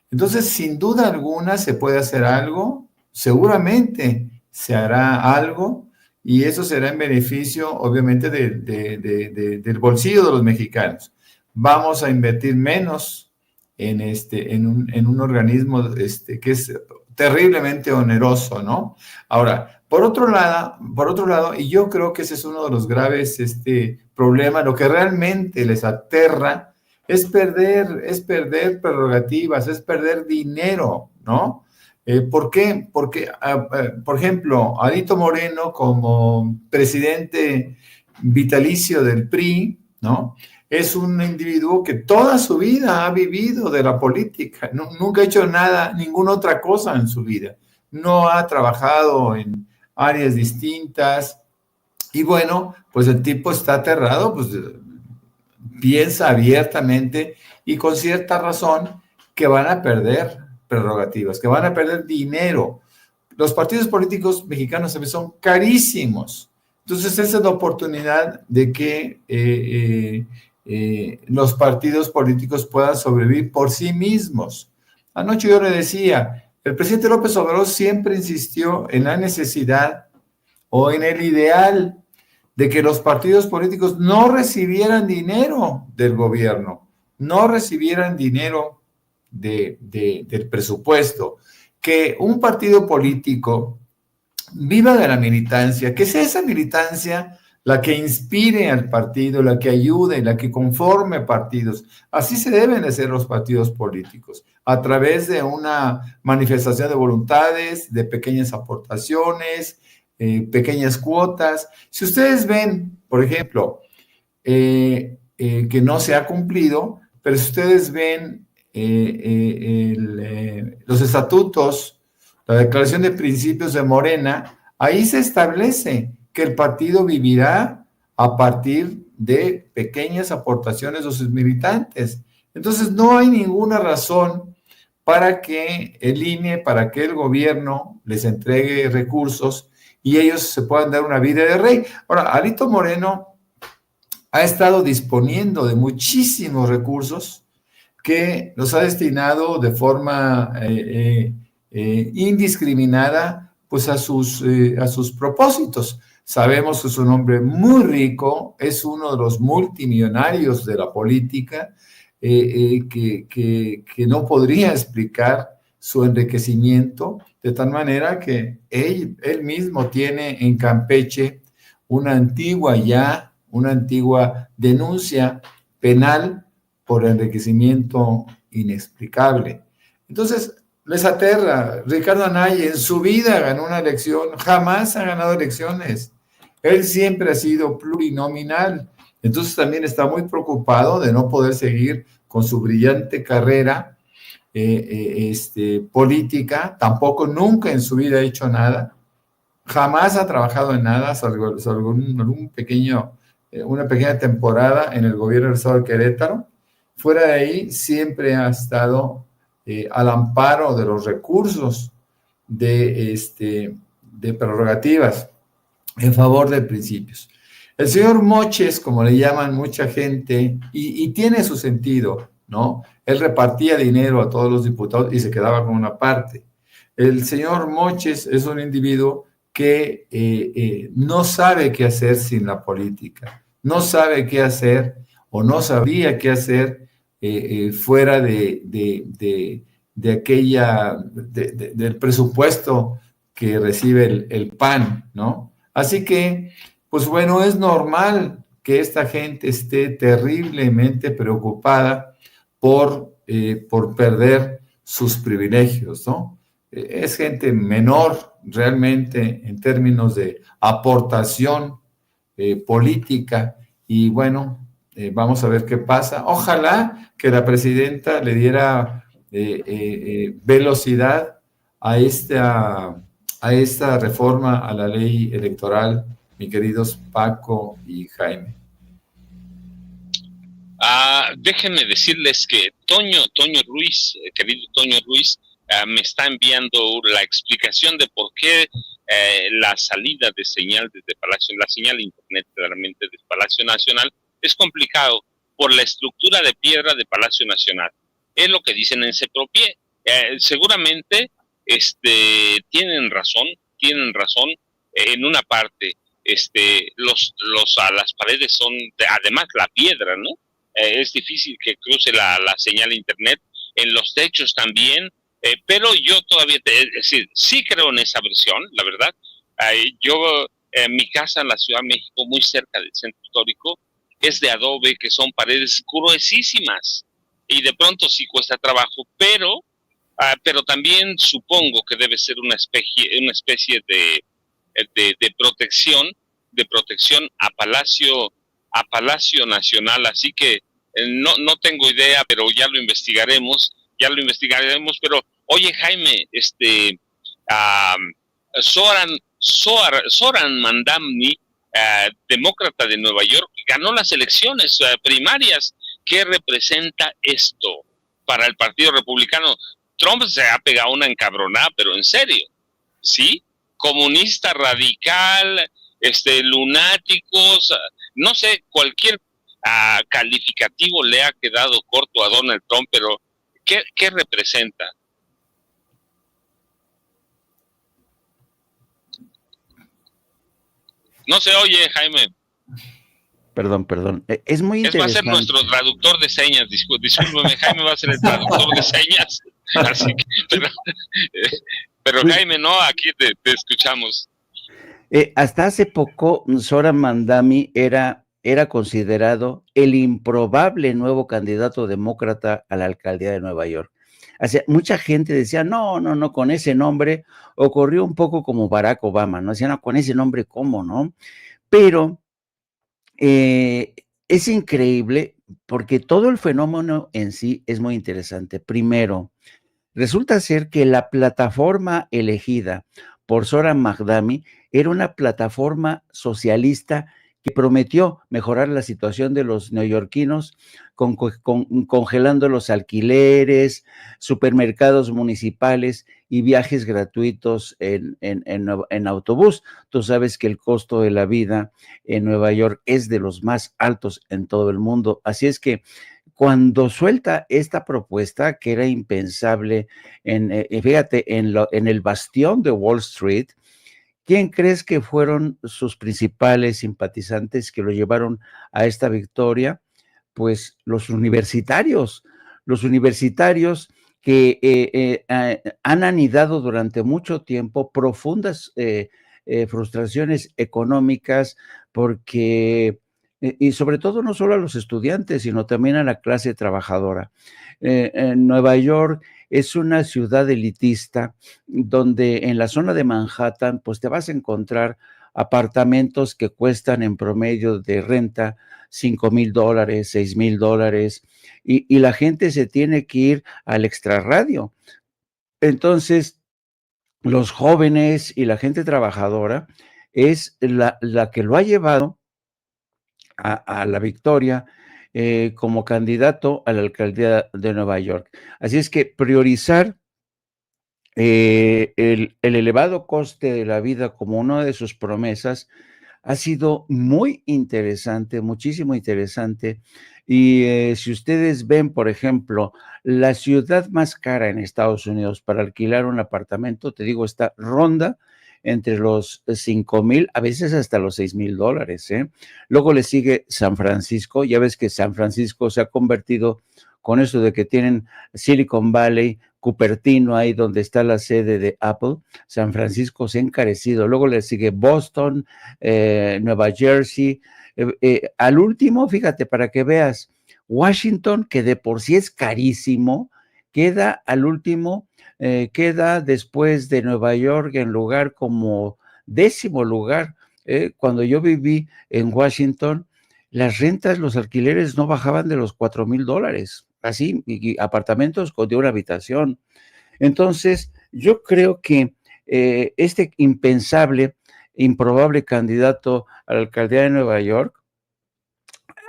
Entonces, sin duda alguna se puede hacer algo, seguramente se hará algo, y eso será en beneficio, obviamente, del bolsillo de los mexicanos. Vamos a invertir menos en un organismo que es terriblemente oneroso, ¿no? Ahora, por otro lado, y yo creo que ese es uno de los graves problemas, lo que realmente les aterra es perder prerrogativas, es perder dinero, ¿no? ¿Por qué? Porque, por ejemplo, Alito Moreno como presidente vitalicio del PRI, ¿no? Es un individuo que toda su vida ha vivido de la política, nunca ha hecho nada, ninguna otra cosa en su vida. No ha trabajado en áreas distintas y bueno, pues el tipo está aterrado, pues piensa abiertamente y con cierta razón que van a perder prerrogativas, que van a perder dinero. Los partidos políticos mexicanos también son carísimos. Entonces, esa es la oportunidad de que los partidos políticos puedan sobrevivir por sí mismos. Anoche yo le decía, el presidente López Obrador siempre insistió en la necesidad o en el ideal de que los partidos políticos no recibieran dinero del gobierno, no recibieran dinero del presupuesto, que un partido político viva de la militancia, que sea esa militancia la que inspire al partido, la que ayude, la que conforme partidos. Así se deben de ser los partidos políticos, a través de una manifestación de voluntades, de pequeñas aportaciones, pequeñas cuotas. Si ustedes ven, por ejemplo, que no se ha cumplido, pero si ustedes ven los estatutos, la declaración de principios de Morena, ahí se establece que el partido vivirá a partir de pequeñas aportaciones de sus militantes. Entonces, no hay ninguna razón para que el INE, para que el gobierno les entregue recursos y ellos se puedan dar una vida de rey. Ahora, Alito Moreno ha estado disponiendo de muchísimos recursos que los ha destinado de forma indiscriminada pues a sus propósitos. Sabemos que es un hombre muy rico, es uno de los multimillonarios de la política, que no podría explicar su enriquecimiento, de tal manera que él mismo tiene en Campeche una antigua denuncia penal por enriquecimiento inexplicable. Entonces, les aterra. Ricardo Anaya en su vida ganó una elección, jamás ha ganado elecciones. Él siempre ha sido plurinominal. Entonces también está muy preocupado de no poder seguir con su brillante carrera política. Tampoco nunca en su vida ha hecho nada. Jamás ha trabajado en nada, salvo una pequeña temporada en el gobierno del estado de Querétaro. Fuera de ahí, siempre ha estado al amparo de los recursos de prerrogativas en favor de principios. El señor Moches, como le llaman mucha gente, y tiene su sentido, ¿no? Él repartía dinero a todos los diputados y se quedaba con una parte. El señor Moches es un individuo que no sabe qué hacer sin la política, no sabe qué hacer o no sabría qué hacer fuera del presupuesto que recibe el PAN, ¿no? Así que, pues bueno, es normal que esta gente esté terriblemente preocupada por perder sus privilegios, ¿no? Es gente menor realmente en términos de aportación política y bueno, vamos a ver qué pasa. Ojalá que la presidenta le diera velocidad a esta reforma a la ley electoral, mis queridos Paco y Jaime. Déjenme decirles que Toño Ruiz, querido Toño Ruiz, me está enviando la explicación de por qué la salida de señal desde Palacio, la señal de internet claramente de Palacio Nacional es complicado por la estructura de piedra de Palacio Nacional. Es lo que dicen en Cepropié. Seguramente tienen razón en una parte. Las paredes son, además la piedra, ¿no? Es difícil que cruce la señal de internet. En los techos también Pero yo todavía, es decir, sí creo en esa versión, la verdad. Mi casa en la Ciudad de México, muy cerca del centro histórico, es de adobe, que son paredes gruesísimas, y de pronto sí cuesta trabajo, pero también supongo que debe ser una especie de protección a Palacio Nacional, así que no tengo idea, pero ya lo investigaremos, pero oye Jaime, um, Zoran Mandamni, demócrata de Nueva York, ganó las elecciones primarias. ¿Qué representa esto para el Partido Republicano? Trump se ha pegado una encabronada, pero en serio, ¿sí? Comunista radical, lunáticos, no sé, cualquier calificativo le ha quedado corto a Donald Trump, pero ¿qué representa? No se oye, Jaime. Perdón. Es muy interesante. Va a ser nuestro traductor de señas, discúlpeme, Jaime va a ser el traductor de señas, así que, pero Jaime, no, aquí te escuchamos. Hasta hace poco, Zoran Mandami era considerado el improbable nuevo candidato demócrata a la alcaldía de Nueva York. O sea, mucha gente decía, no, con ese nombre ocurrió un poco como Barack Obama, ¿no? Decían, no, con ese nombre, ¿cómo, no? Pero es increíble porque todo el fenómeno en sí es muy interesante. Primero, resulta ser que la plataforma elegida por Zoran Mandami era una plataforma socialista que prometió mejorar la situación de los neoyorquinos congelando los alquileres, supermercados municipales y viajes gratuitos en autobús. Tú sabes que el costo de la vida en Nueva York es de los más altos en todo el mundo. Así es que cuando suelta esta propuesta, que era impensable, fíjate, en el bastión de Wall Street, ¿quién crees que fueron sus principales simpatizantes que lo llevaron a esta victoria? Pues los universitarios que han anidado durante mucho tiempo profundas frustraciones económicas porque, y sobre todo no solo a los estudiantes, sino también a la clase trabajadora. En Nueva York es una ciudad elitista donde en la zona de Manhattan pues te vas a encontrar apartamentos que cuestan en promedio de renta $5,000, $6,000 y la gente se tiene que ir al extrarradio. Entonces, los jóvenes y la gente trabajadora es la que lo ha llevado a la victoria como candidato a la alcaldía de Nueva York. Así es que priorizar el elevado coste de la vida como una de sus promesas ha sido muy interesante, muchísimo interesante. Y si ustedes ven, por ejemplo, la ciudad más cara en Estados Unidos para alquilar un apartamento, te digo, está ronda entre los 5,000, a veces hasta los $6,000, ¿eh? Luego le sigue San Francisco. Ya ves que San Francisco se ha convertido con eso de que tienen Silicon Valley, Cupertino, ahí donde está la sede de Apple. San Francisco se ha encarecido. Luego le sigue Boston, Nueva Jersey. Al último, fíjate, para que veas, Washington, que de por sí es carísimo, queda al último, queda después de Nueva York en lugar como 10º lugar. Cuando yo viví en Washington, las rentas, los alquileres no bajaban de los $4,000, así, y apartamentos de una habitación. Entonces, yo creo que este impensable, improbable candidato a la alcaldía de Nueva York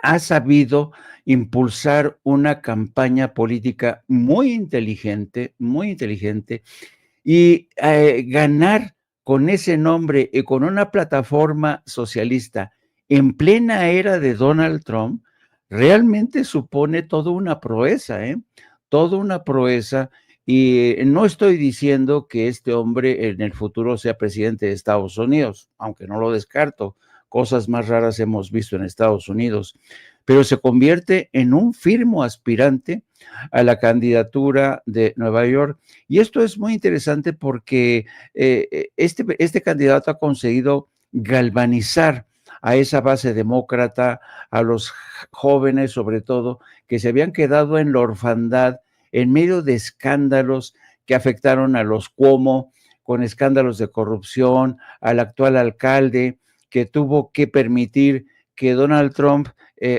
ha sabido impulsar una campaña política muy inteligente y ganar con ese nombre y con una plataforma socialista en plena era de Donald Trump, realmente supone toda una proeza, toda una proeza. Y no estoy diciendo que este hombre en el futuro sea presidente de Estados Unidos, aunque no lo descarto. Cosas más raras hemos visto en Estados Unidos. pero se convierte en un firme aspirante a la candidatura de Nueva York. Y esto es muy interesante porque este candidato ha conseguido galvanizar a esa base demócrata, a los jóvenes sobre todo, que se habían quedado en la orfandad en medio de escándalos que afectaron a los Cuomo, con escándalos de corrupción, al actual alcalde que tuvo que permitir que Donald Trump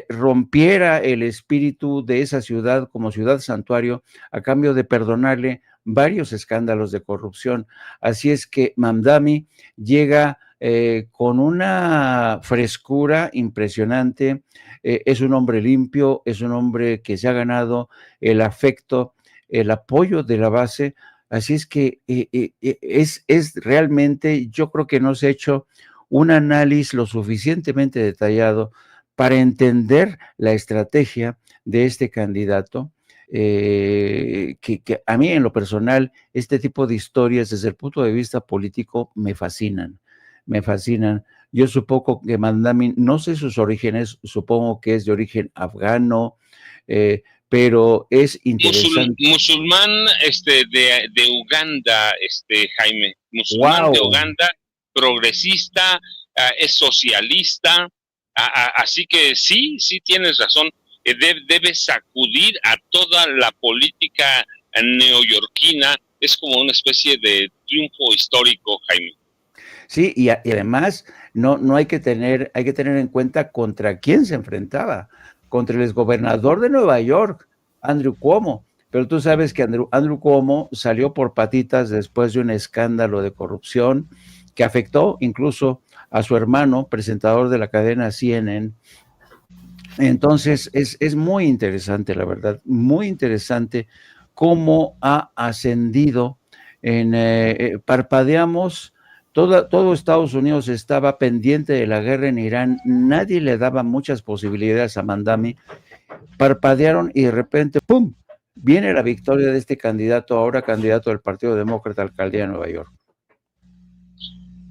rompiera el espíritu de esa ciudad como ciudad santuario a cambio de perdonarle varios escándalos de corrupción. Así es que Mamdani llega con una frescura impresionante, es un hombre limpio, es un hombre que se ha ganado el afecto, el apoyo de la base, así es que es realmente, yo creo que no se ha hecho un análisis lo suficientemente detallado para entender la estrategia de este candidato, que a mí en lo personal, este tipo de historias desde el punto de vista político me fascinan. Yo supongo que Mamdani, no sé sus orígenes, supongo que es de origen afgano, pero es interesante. Musulmán de Uganda, Jaime, musulmán de Uganda, progresista, es socialista, así que sí tienes razón, debe sacudir a toda la política neoyorquina, es como una especie de triunfo histórico, Jaime. Sí, y además no hay que tener en cuenta contra quién se enfrentaba, contra el exgobernador de Nueva York, Andrew Cuomo, pero tú sabes que Andrew Cuomo salió por patitas después de un escándalo de corrupción que afectó incluso a su hermano, presentador de la cadena CNN. Entonces es muy interesante, la verdad, muy interesante cómo ha ascendido parpadeamos. Todo Estados Unidos estaba pendiente de la guerra en Irán, nadie le daba muchas posibilidades a Mamdani, parpadearon y de repente, ¡pum!, viene la victoria de este candidato, ahora candidato del Partido Demócrata a la alcaldía de Nueva York.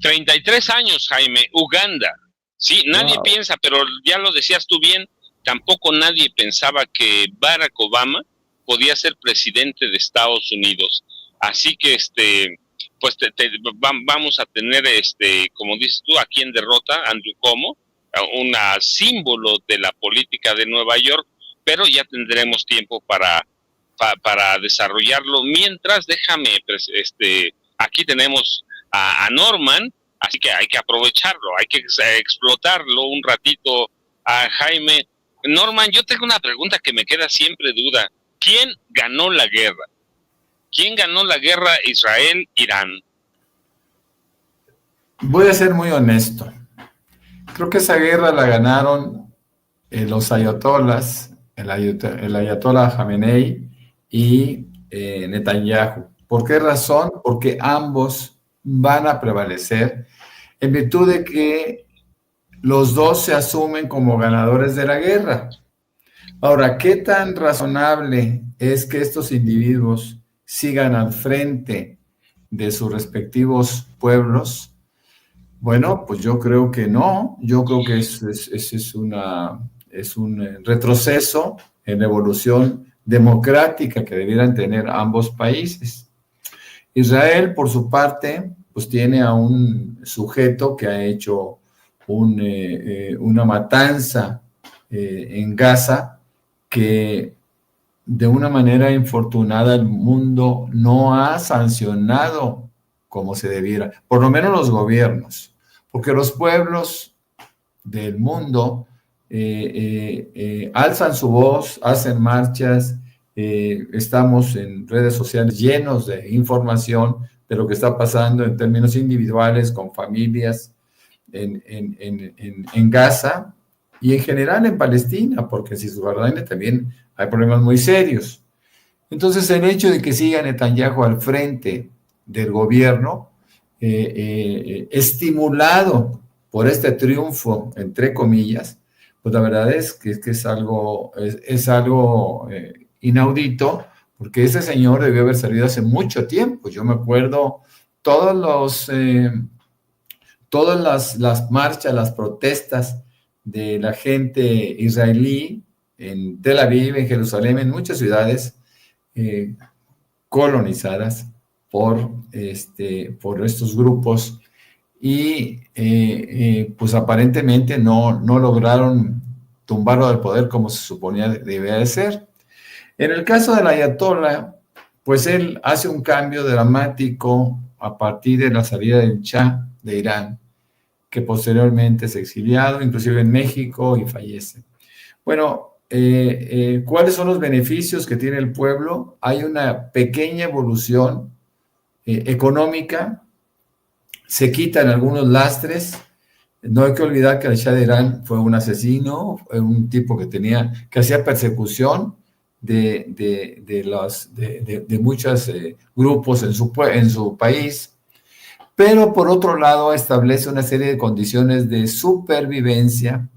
33 años, Jaime, Uganda. Sí, nadie piensa, pero ya lo decías tú bien, tampoco nadie pensaba que Barack Obama podía ser presidente de Estados Unidos. Así que pues vamos a tener, como dices tú, a quien derrota, Andrew Cuomo, un símbolo de la política de Nueva York, pero ya tendremos tiempo para desarrollarlo. Mientras, déjame, aquí tenemos a Norman, así que hay que aprovecharlo, hay que explotarlo un ratito a Jaime. Norman, yo tengo una pregunta que me queda siempre duda. ¿Quién ganó la guerra? ¿Quién ganó la guerra Israel-Irán? Voy a ser muy honesto. Creo que esa guerra la ganaron los ayatolás, el ayatolá Jamenei y Netanyahu. ¿Por qué razón? Porque ambos van a prevalecer en virtud de que los dos se asumen como ganadores de la guerra. Ahora, ¿qué tan razonable es que estos individuos sigan al frente de sus respectivos pueblos? Bueno, pues yo creo que no. Yo creo que es un retroceso en la evolución democrática que debieran tener ambos países. Israel, por su parte, pues tiene a un sujeto que ha hecho una matanza en Gaza que de una manera infortunada el mundo no ha sancionado como se debiera, por lo menos los gobiernos, porque los pueblos del mundo alzan su voz, hacen marchas, estamos en redes sociales llenos de información de lo que está pasando en términos individuales, con familias en Gaza y en general en Palestina, porque en Cisjordania también hay problemas muy serios. Entonces, el hecho de que siga Netanyahu al frente del gobierno, estimulado por este triunfo, entre comillas, pues la verdad es que es algo inaudito, porque ese señor debió haber salido hace mucho tiempo. Yo me acuerdo todas las marchas, las protestas de la gente israelí en Tel Aviv, en Jerusalén, en muchas ciudades colonizadas por estos grupos y pues aparentemente no lograron tumbarlo del poder como se suponía debía de ser. En el caso del ayatollah, pues él hace un cambio dramático a partir de la salida del Shah de Irán, que posteriormente es exiliado, inclusive en México, y fallece. Bueno, ¿cuáles son los beneficios que tiene el pueblo? Hay una pequeña evolución económica, se quitan algunos lastres. No hay que olvidar que el Shah de Irán fue un asesino, fue un tipo que hacía persecución de muchos grupos en su país, pero por otro lado establece una serie de condiciones de supervivencia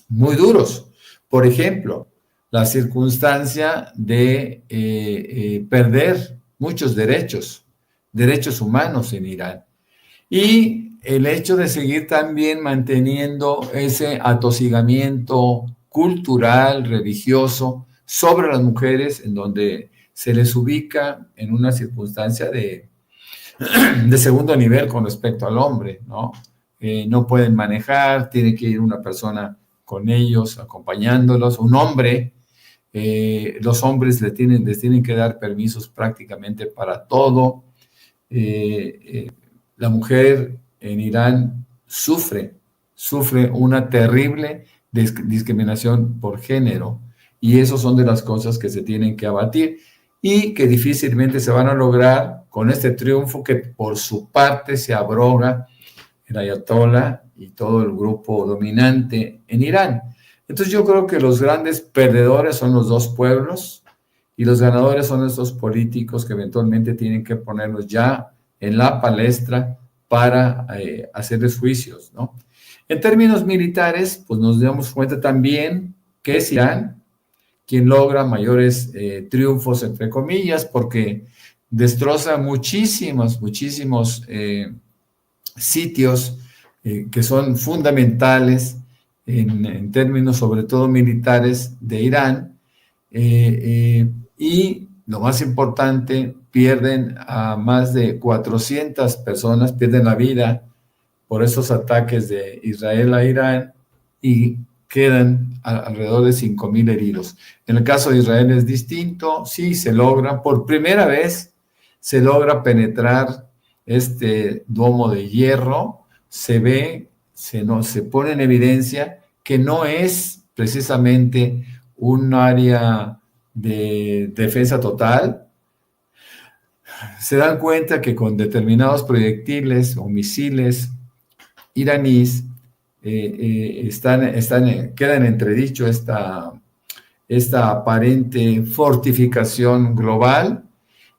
muy duros. Por ejemplo, la circunstancia de perder muchos derechos humanos en Irán. Y el hecho de seguir también manteniendo ese atosigamiento cultural, religioso, sobre las mujeres, en donde se les ubica en una circunstancia de segundo nivel con respecto al hombre, ¿no? No pueden manejar, tiene que ir una persona con ellos, acompañándolos, un hombre. Los hombres les tienen que dar permisos prácticamente para todo. La mujer en Irán sufre una terrible discriminación por género, y eso son de las cosas que se tienen que abatir y que difícilmente se van a lograr con este triunfo que por su parte se abroga el ayatollah y todo el grupo dominante en Irán. Entonces yo creo que los grandes perdedores son los dos pueblos y los ganadores son estos políticos que eventualmente tienen que ponerlos ya en la palestra para hacerles juicios, ¿no? En términos militares, pues nos damos cuenta también que es Irán quien logra mayores triunfos, entre comillas, porque destroza muchísimos sitios que son fundamentales en términos sobre todo militares de Irán, y lo más importante, pierden a más de 400 personas, pierden la vida por esos ataques de Israel a Irán y quedan alrededor de 5,000 heridos. En el caso de Israel es distinto, sí se logra, por primera vez se logra penetrar este domo de hierro, se pone en evidencia que no es precisamente un área de defensa total. Se dan cuenta que con determinados proyectiles o misiles iraníes queda en entredicho esta aparente fortificación global,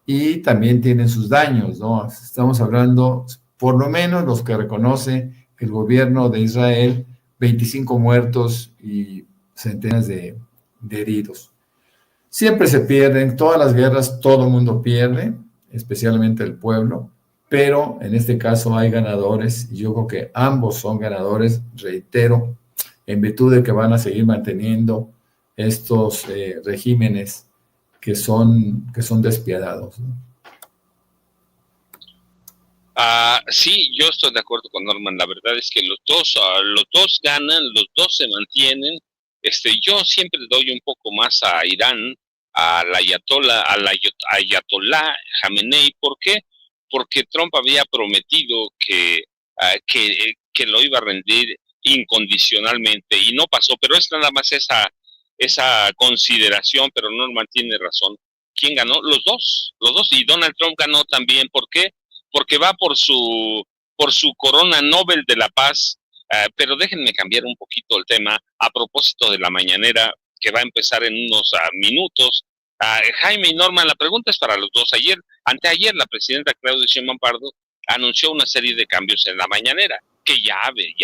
y también tienen sus daños, ¿no? Estamos hablando, por lo menos los que reconoce el gobierno de Israel, 25 muertos y centenas de heridos. Siempre se pierden, todas las guerras, todo el mundo pierde, especialmente el pueblo, pero en este caso hay ganadores, y yo creo que ambos son ganadores, reitero, en virtud de que van a seguir manteniendo estos regímenes que son despiadados, ¿no? Sí, yo estoy de acuerdo con Norman. La verdad es que los dos ganan, los dos se mantienen. Yo siempre doy un poco más a Irán, al ayatollah Jamenei. ¿Por qué? Porque Trump había prometido que lo iba a rendir incondicionalmente y no pasó, pero es nada más esa consideración, pero Norman tiene razón. ¿Quién ganó? Los dos, y Donald Trump ganó también. ¿Por qué? Porque va por su corona Nobel de la Paz. Pero déjenme cambiar un poquito el tema a propósito de la mañanera que va a empezar en unos minutos. Jaime y Norman, la pregunta es para los dos. Anteayer, la presidenta Claudia Sheinbaum Pardo anunció una serie de cambios en la mañanera, que ya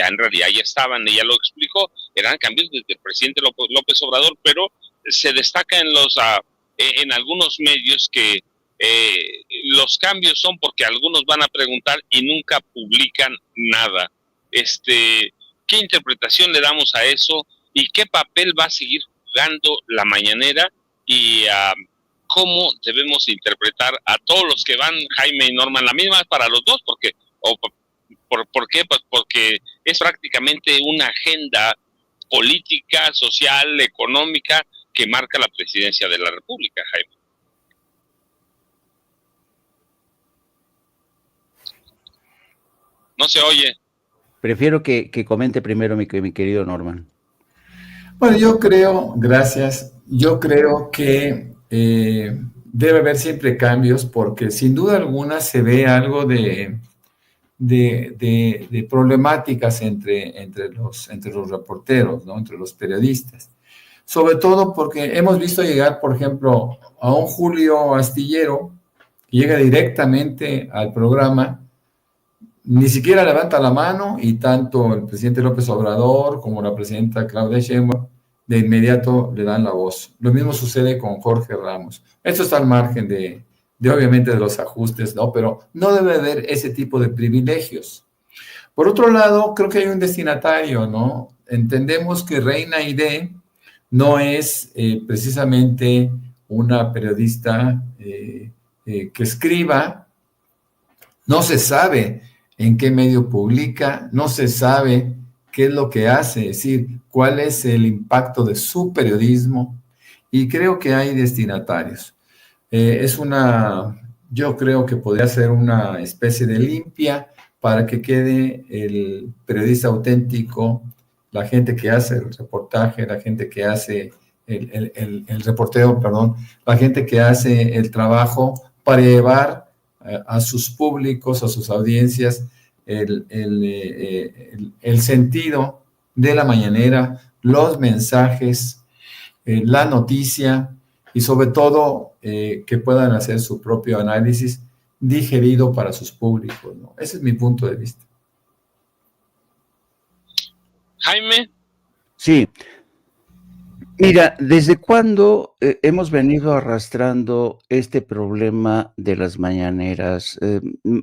en realidad ya estaban, ella lo explicó, eran cambios desde el presidente López Obrador, pero se destaca en algunos medios que los cambios son porque algunos van a preguntar y nunca publican nada. ¿Qué ¿Qué interpretación le damos a eso? ¿Y qué papel va a seguir jugando la mañanera? Y cómo debemos interpretar a todos los que van, Jaime y Norman, la misma es para los dos, ¿por qué? Pues porque es prácticamente una agenda política, social, económica que marca la presidencia de la República, Jaime. No se oye. Prefiero que comente primero mi querido Norman. Bueno, yo creo, gracias, yo creo que debe haber siempre cambios porque sin duda alguna se ve algo de problemáticas entre los reporteros, ¿no? Entre los periodistas. Sobre todo porque hemos visto llegar, por ejemplo, a un Julio Astillero que llega directamente al programa, ni siquiera levanta la mano y tanto el presidente López Obrador como la presidenta Claudia Sheinbaum de inmediato le dan la voz. Lo mismo sucede con Jorge Ramos. Esto está al margen de obviamente de los ajustes, ¿no? Pero no debe haber ese tipo de privilegios. Por otro lado, creo que hay un destinatario, ¿no? Entendemos que Reina Aide no es precisamente una periodista que escriba, no se sabe en qué medio publica, no se sabe qué es lo que hace, es decir, cuál es el impacto de su periodismo, y creo que hay destinatarios. Yo creo que podría ser una especie de limpia para que quede el periodista auténtico, la gente que hace el reportaje, la gente que hace el reporteo, perdón, la gente que hace el trabajo para llevar a sus públicos, a sus audiencias, el sentido de la mañanera, los mensajes, la noticia y sobre todo que puedan hacer su propio análisis digerido para sus públicos, ¿no? Ese es mi punto de vista. Jaime. Sí. Mira, ¿desde cuándo hemos venido arrastrando este problema de las mañaneras?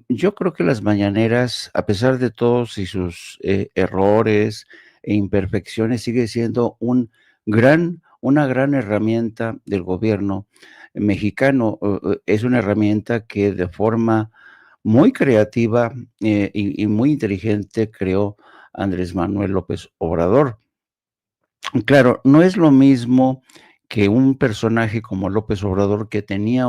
Yo creo que las mañaneras, a pesar de todos y sus errores e imperfecciones, sigue siendo una gran herramienta del gobierno mexicano. Es una herramienta que de forma muy creativa y muy inteligente creó Andrés Manuel López Obrador. Claro, no es lo mismo que un personaje como López Obrador, que tenía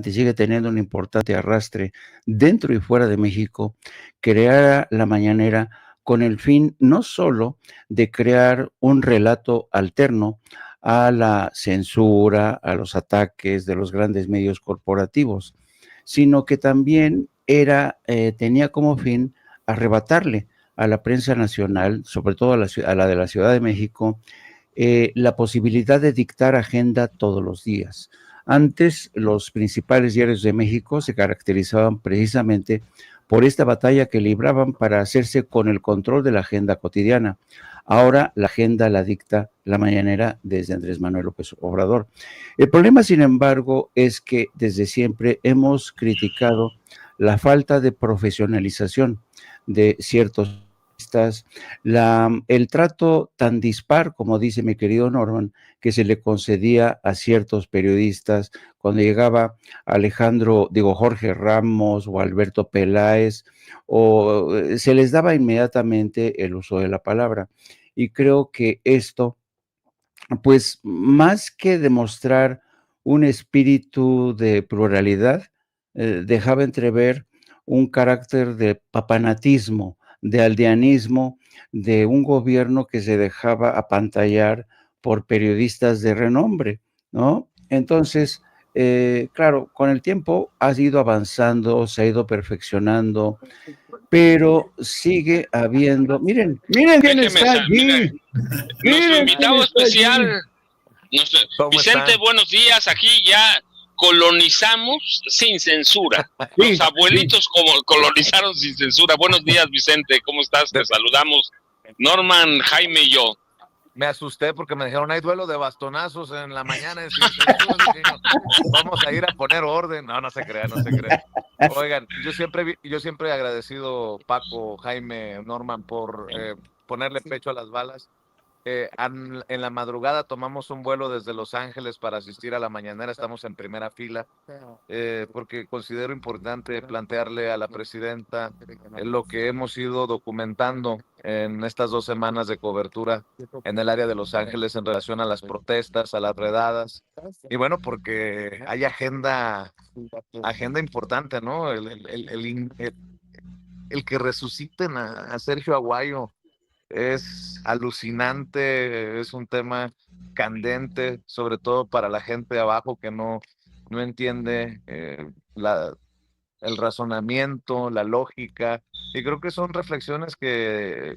sigue teniendo un importante arrastre dentro y fuera de México, creara la mañanera con el fin no solo de crear un relato alterno a la censura, a los ataques de los grandes medios corporativos, sino que también tenía como fin arrebatarle a la prensa nacional, sobre todo a la de la Ciudad de México, la posibilidad de dictar agenda todos los días. Antes, los principales diarios de México se caracterizaban precisamente por esta batalla que libraban para hacerse con el control de la agenda cotidiana. Ahora la agenda la dicta la mañanera desde Andrés Manuel López Obrador. El problema, sin embargo, es que desde siempre hemos criticado la falta de profesionalización de ciertos el trato tan dispar, como dice mi querido Norman, que se le concedía a ciertos periodistas cuando llegaba Jorge Ramos o Alberto Peláez, o se les daba inmediatamente el uso de la palabra. Y creo que esto, pues más que demostrar un espíritu de pluralidad, dejaba entrever un carácter de papanatismo, de aldeanismo, de un gobierno que se dejaba apantallar por periodistas de renombre, ¿no? Entonces, claro, con el tiempo ha ido avanzando, se ha ido perfeccionando, pero sigue habiendo, miren quién está allí. Nuestro invitado especial, Vicente, buenos días, aquí ya colonizamos sin censura. Los abuelitos colonizaron sin censura. Buenos días, Vicente, ¿cómo estás? Te saludamos Norman, Jaime y yo. Me asusté porque me dijeron, hay duelo de bastonazos en la mañana. Vamos a ir a poner orden. No se crean. Oigan, yo siempre he agradecido, Paco, Jaime, Norman, por ponerle pecho a las balas. En la madrugada tomamos un vuelo desde Los Ángeles para asistir a la mañanera, estamos en primera fila, porque considero importante plantearle a la presidenta lo que hemos ido documentando en estas 2 semanas de cobertura en el área de Los Ángeles en relación a las protestas, a las redadas, y bueno, porque hay agenda importante, ¿no? El que resuciten a Sergio Aguayo es alucinante, es un tema candente, sobre todo para la gente de abajo que no entiende el razonamiento, la lógica, y creo que son reflexiones que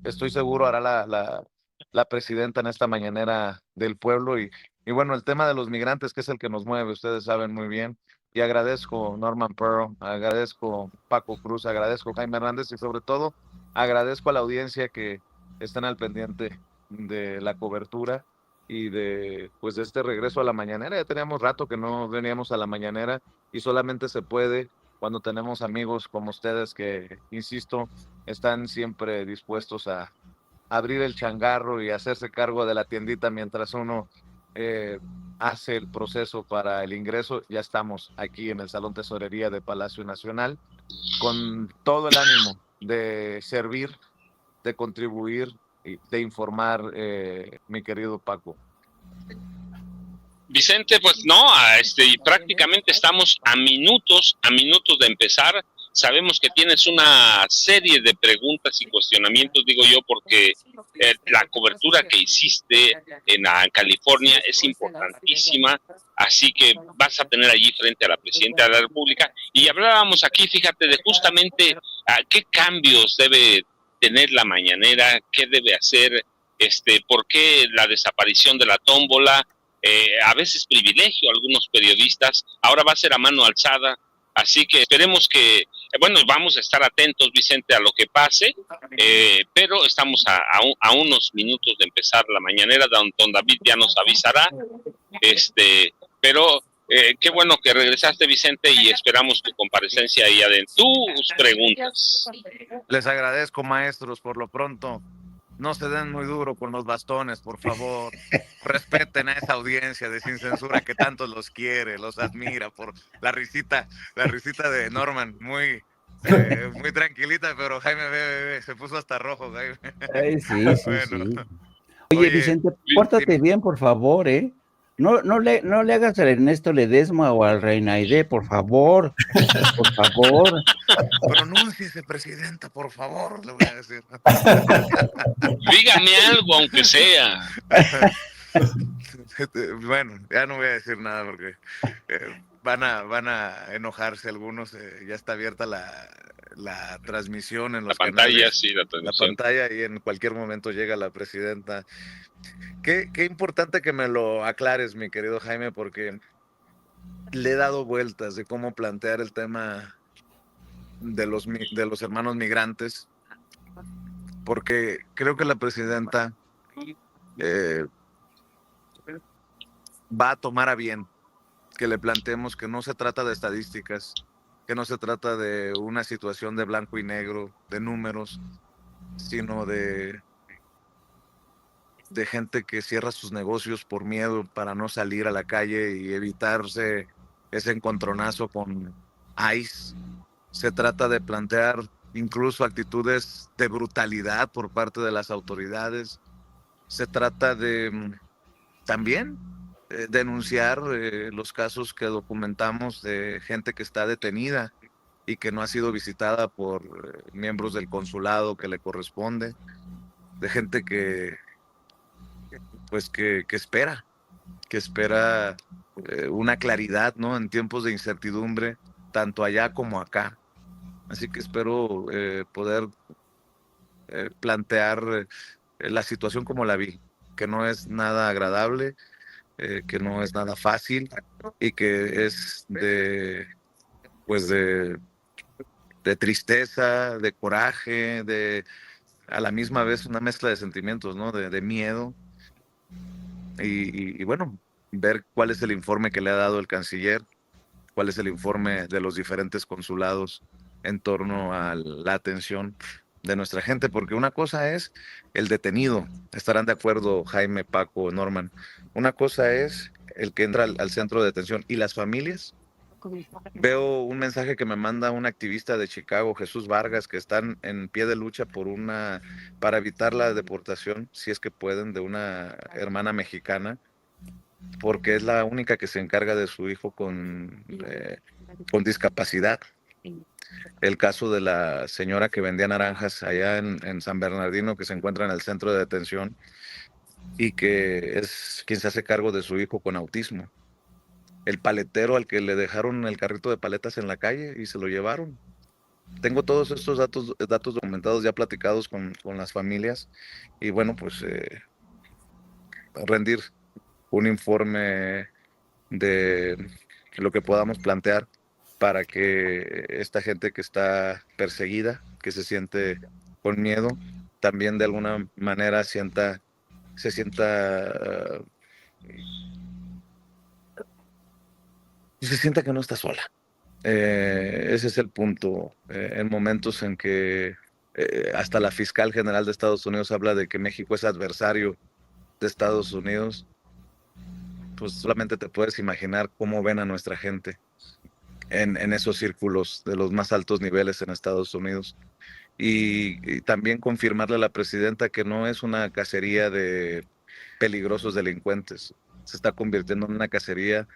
estoy seguro hará la presidenta en esta mañanera del pueblo. Y bueno, el tema de los migrantes, que es el que nos mueve, ustedes saben muy bien. Y agradezco Norman Pearl, agradezco Paco Cruz, agradezco Jaime Hernández y sobre todo agradezco a la audiencia que están al pendiente de la cobertura y de este regreso a la mañanera. Ya teníamos rato que no veníamos a la mañanera y solamente se puede cuando tenemos amigos como ustedes que, insisto, están siempre dispuestos a abrir el changarro y hacerse cargo de la tiendita mientras uno hace el proceso para el ingreso. Ya estamos aquí en el Salón Tesorería de Palacio Nacional con todo el ánimo de servir, de contribuir y de informar, mi querido Paco. Vicente, pues no, prácticamente estamos a minutos de empezar. Sabemos que tienes una serie de preguntas y cuestionamientos, digo yo, porque la cobertura que hiciste en California es importantísima, así que vas a tener allí frente a la presidenta de la República. Y hablábamos aquí, fíjate, de justamente qué cambios debe tener la mañanera, qué debe hacer, por qué la desaparición de la tómbola. A veces privilegio a algunos periodistas, ahora va a ser a mano alzada, así que esperemos que, bueno, vamos a estar atentos, Vicente, a lo que pase, pero estamos a unos minutos de empezar la mañanera, don David ya nos avisará, pero qué bueno que regresaste, Vicente, y esperamos tu comparecencia ahí adentro. Tus preguntas. Les agradezco, maestros, por lo pronto. No se den muy duro con los bastones, por favor. Respeten a esa audiencia de Sin Censura que tanto los quiere, los admira por la risita de Norman, muy tranquilita, pero Jaime se puso hasta rojo, Jaime. Ay, sí. Bueno. Oye, Vicente, pórtate bien, por favor, ¿eh? No le hagas al Ernesto Ledesma o al Reinaide, por favor. Por favor. Pronúnciese, presidenta, por favor, le voy a decir. Dígame algo, aunque sea. Bueno, ya no voy a decir nada porque van a enojarse algunos. Ya está abierta la transmisión en los canales, sí, la pantalla, y en cualquier momento llega la presidenta. Qué importante que me lo aclares, mi querido Jaime, porque le he dado vueltas de cómo plantear el tema de los hermanos migrantes, porque creo que la presidenta va a tomar a bien que le planteemos que no se trata de estadísticas, que no se trata de una situación de blanco y negro, de números, sino de gente que cierra sus negocios por miedo para no salir a la calle y evitarse ese encontronazo con ICE. Se trata de plantear incluso actitudes de brutalidad por parte de las autoridades. Se trata de también denunciar los casos que documentamos de gente que está detenida y que no ha sido visitada por miembros del consulado que le corresponde, de gente que espera una claridad, ¿no? En tiempos de incertidumbre, tanto allá como acá. Así que espero poder plantear la situación como la vi, que no es nada agradable, que no es nada fácil y que es de tristeza, de coraje, a la misma vez una mezcla de sentimientos, ¿no? De miedo y bueno, ver cuál es el informe que le ha dado el canciller, cuál es el informe de los diferentes consulados en torno a la atención de nuestra gente, porque una cosa es el detenido, estarán de acuerdo Jaime, Paco, Norman, una cosa es el que entra al centro de detención y las familias. Veo un mensaje que me manda un activista de Chicago, Jesús Vargas, que están en pie de lucha para evitar la deportación, si es que pueden, de una hermana mexicana, porque es la única que se encarga de su hijo con discapacidad. El caso de la señora que vendía naranjas allá en San Bernardino, que se encuentra en el centro de detención y que es quien se hace cargo de su hijo con autismo. El paletero al que le dejaron el carrito de paletas en la calle y se lo llevaron. Tengo todos estos datos documentados, ya platicados con las familias, y bueno, pues rendir un informe de lo que podamos plantear para que esta gente que está perseguida, que se siente con miedo, también de alguna manera se sienta que no está sola. Ese es el punto. En momentos en que hasta la fiscal general de Estados Unidos habla de que México es adversario de Estados Unidos, pues solamente te puedes imaginar cómo ven a nuestra gente en esos círculos de los más altos niveles en Estados Unidos. Y también confirmarle a la presidenta que no es una cacería de peligrosos delincuentes, se está convirtiendo en una cacería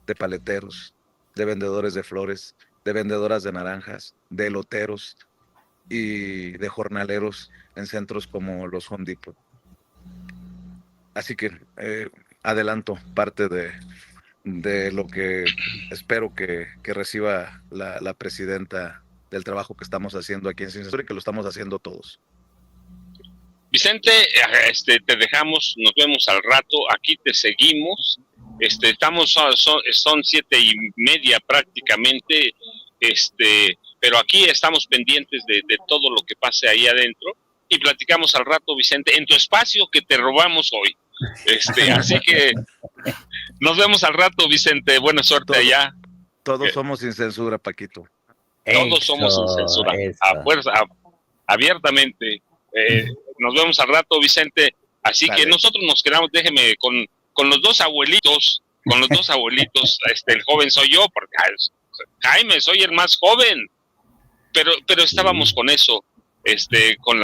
de paleteros, de vendedores de flores, de vendedoras de naranjas, de eloteros y de jornaleros en centros como los Home Depot. Así que adelanto parte de lo que espero que reciba la presidenta del trabajo que estamos haciendo aquí en Sin Censura y que lo estamos haciendo todos. Vicente, te dejamos, nos vemos al rato, aquí te seguimos. Estamos, son 7:30 prácticamente, pero aquí estamos pendientes de todo lo que pase ahí adentro y platicamos al rato, Vicente, en tu espacio que te robamos hoy. Así que nos vemos al rato, Vicente. Buena suerte allá. Todos somos sin censura, Paquito. Todos somos sin censura. A fuerza, abiertamente. Nos vemos al rato, Vicente. Así Dale. Que nosotros nos quedamos, déjeme, con los dos abuelitos. El joven soy yo, porque Jaime, soy el más joven. Pero estábamos con eso, con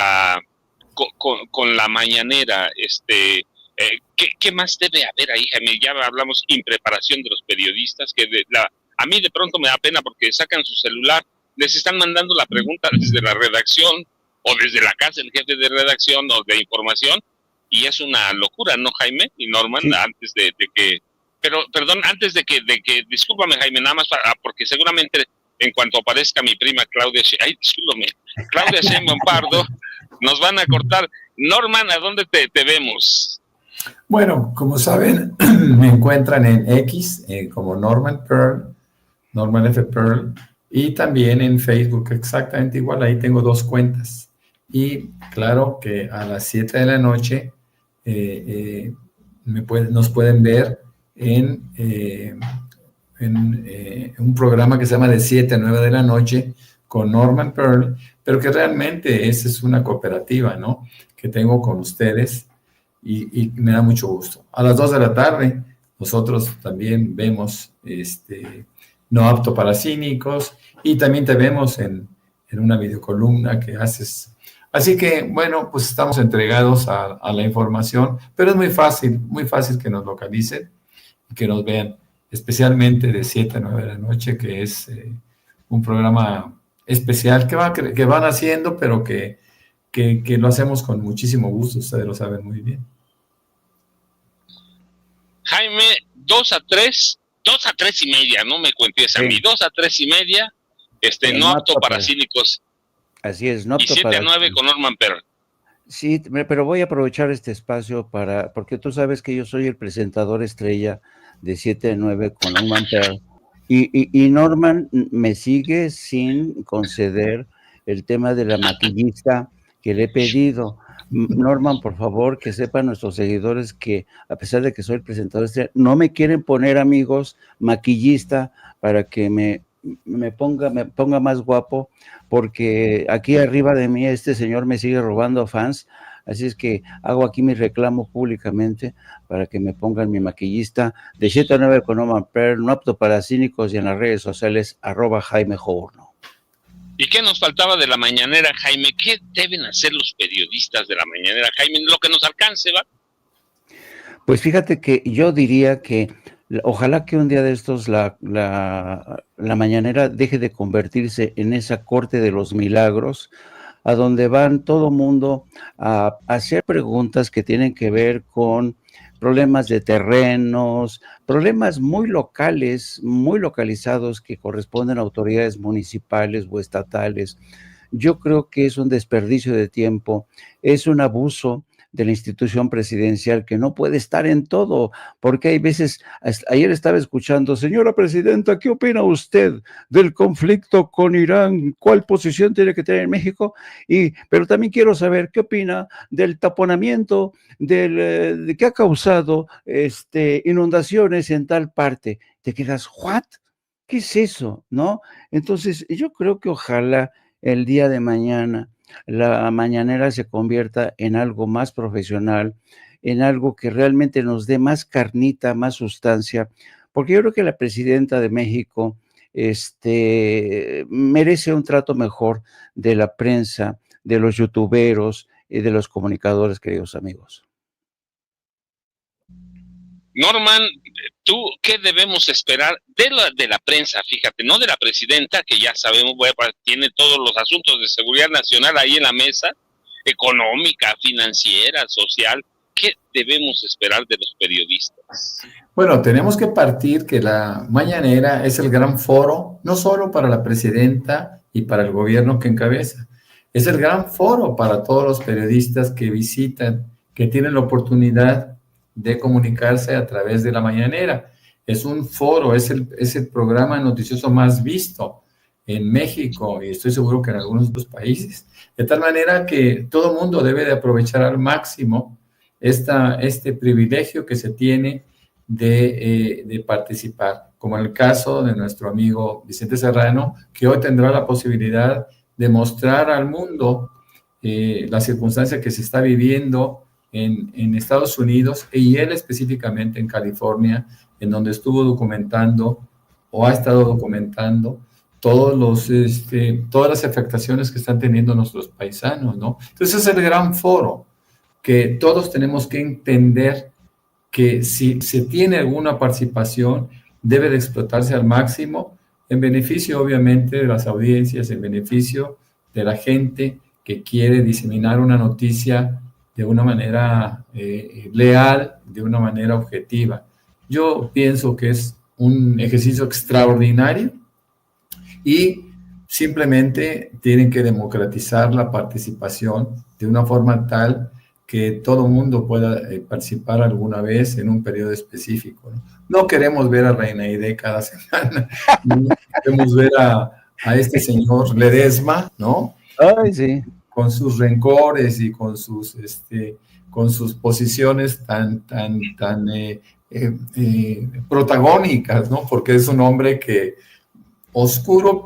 la mañanera, ¿qué más debe haber ahí, Jaime? Ya hablamos impreparación de los periodistas, a mí de pronto me da pena porque sacan su celular, les están mandando la pregunta desde la redacción o desde la casa del jefe de redacción o de información, y es una locura, ¿no, Jaime y Norman? Sí. Antes de que, discúlpame, Jaime, nada más porque seguramente en cuanto aparezca mi prima Claudia Sheinbaum Pardo, nos van a cortar. Norman, ¿a dónde te vemos? Bueno, como saben, me encuentran en X como Norman Pearl, Norman F. Pearl, y también en Facebook exactamente igual, ahí tengo 2 cuentas. Y claro que a las 7 de la noche nos pueden ver en un programa que se llama de 7 a 9 de la noche con Norman Pearl, pero que realmente esa es una cooperativa, ¿no?, que tengo con ustedes y me da mucho gusto. A las 2 de la tarde nosotros también vemos No Apto para Cínicos y también te vemos en una videocolumna que haces. Así que, bueno, pues estamos entregados a la información, pero es muy fácil que nos localicen y que nos vean, especialmente de 7 a 9 de la noche, que es un programa especial que van haciendo, pero que lo hacemos con muchísimo gusto, ustedes lo saben muy bien. Jaime, 2 a 3:30, no me cuentes a mí, 2 a 3:30, No Apto para Cínicos. Así es, No Apto y 7 a 9 con Norman Pearl. Sí, pero voy a aprovechar este espacio porque tú sabes que yo soy el presentador estrella de 7 a 9 con Norman Pearl, y Norman me sigue sin conceder el tema de la maquillista que le he pedido. Norman, por favor, que sepan nuestros seguidores que a pesar de que soy el presentador estrella, no me quieren poner, amigos, maquillista para que me me ponga más guapo, porque aquí arriba de mí este señor me sigue robando fans, así es que hago aquí mi reclamo públicamente para que me pongan mi maquillista de 7 a 9 con Norman Pearl, no apto para cínicos, y en las redes sociales @Jaime Journo. ¿Y qué nos faltaba de la mañanera, Jaime? ¿Qué deben hacer los periodistas de la mañanera, Jaime? Lo que nos alcance, ¿va? Pues fíjate que yo diría que ojalá que un día de estos la mañanera deje de convertirse en esa corte de los milagros, a donde van todo mundo a hacer preguntas que tienen que ver con problemas de terrenos, problemas muy locales, muy localizados, que corresponden a autoridades municipales o estatales. Yo creo que es un desperdicio de tiempo, es un abuso de la institución presidencial, que no puede estar en todo, porque hay veces, ayer estaba escuchando: señora presidenta, ¿qué opina usted del conflicto con Irán? ¿Cuál posición tiene que tener México? Pero también quiero saber qué opina del taponamiento de que ha causado inundaciones en tal parte. Te quedas, ¿what? ¿Qué es eso? ¿No? Entonces, yo creo que ojalá el día de mañana la mañanera se convierta en algo más profesional, en algo que realmente nos dé más carnita, más sustancia, porque yo creo que la presidenta de México merece un trato mejor de la prensa, de los youtuberos y de los comunicadores, queridos amigos. Norman, ¿tú qué debemos esperar de la prensa? Fíjate, no de la presidenta, que ya sabemos, tiene todos los asuntos de seguridad nacional ahí en la mesa, económica, financiera, social. ¿Qué debemos esperar de los periodistas? Bueno, tenemos que partir que la mañanera es el gran foro, no solo para la presidenta y para el gobierno que encabeza, es el gran foro para todos los periodistas que visitan, que tienen la oportunidad de comunicarse a través de la mañanera. Es un foro, es el programa noticioso más visto en México, y estoy seguro que en algunos otros países. De tal manera que todo mundo debe de aprovechar al máximo este privilegio que se tiene de participar, como en el caso de nuestro amigo Vicente Serrano, que hoy tendrá la posibilidad de mostrar al mundo la circunstancia que se está viviendo en Estados Unidos, y él específicamente en California, en donde estuvo documentando o ha estado documentando todas las afectaciones que están teniendo nuestros paisanos, ¿no? Entonces es el gran foro que todos tenemos que entender, que si se tiene alguna participación, debe de explotarse al máximo, en beneficio obviamente de las audiencias, en beneficio de la gente que quiere diseminar una noticia de una manera leal, de una manera objetiva. Yo pienso que es un ejercicio extraordinario, y simplemente tienen que democratizar la participación de una forma tal que todo mundo pueda participar alguna vez en un periodo específico, ¿no? No queremos ver a Reina Aide cada semana, no queremos ver a este señor Ledesma, ¿no? Ay, sí. Con sus rencores y con sus posiciones tan protagónicas, ¿no? Porque es un hombre que oscuro,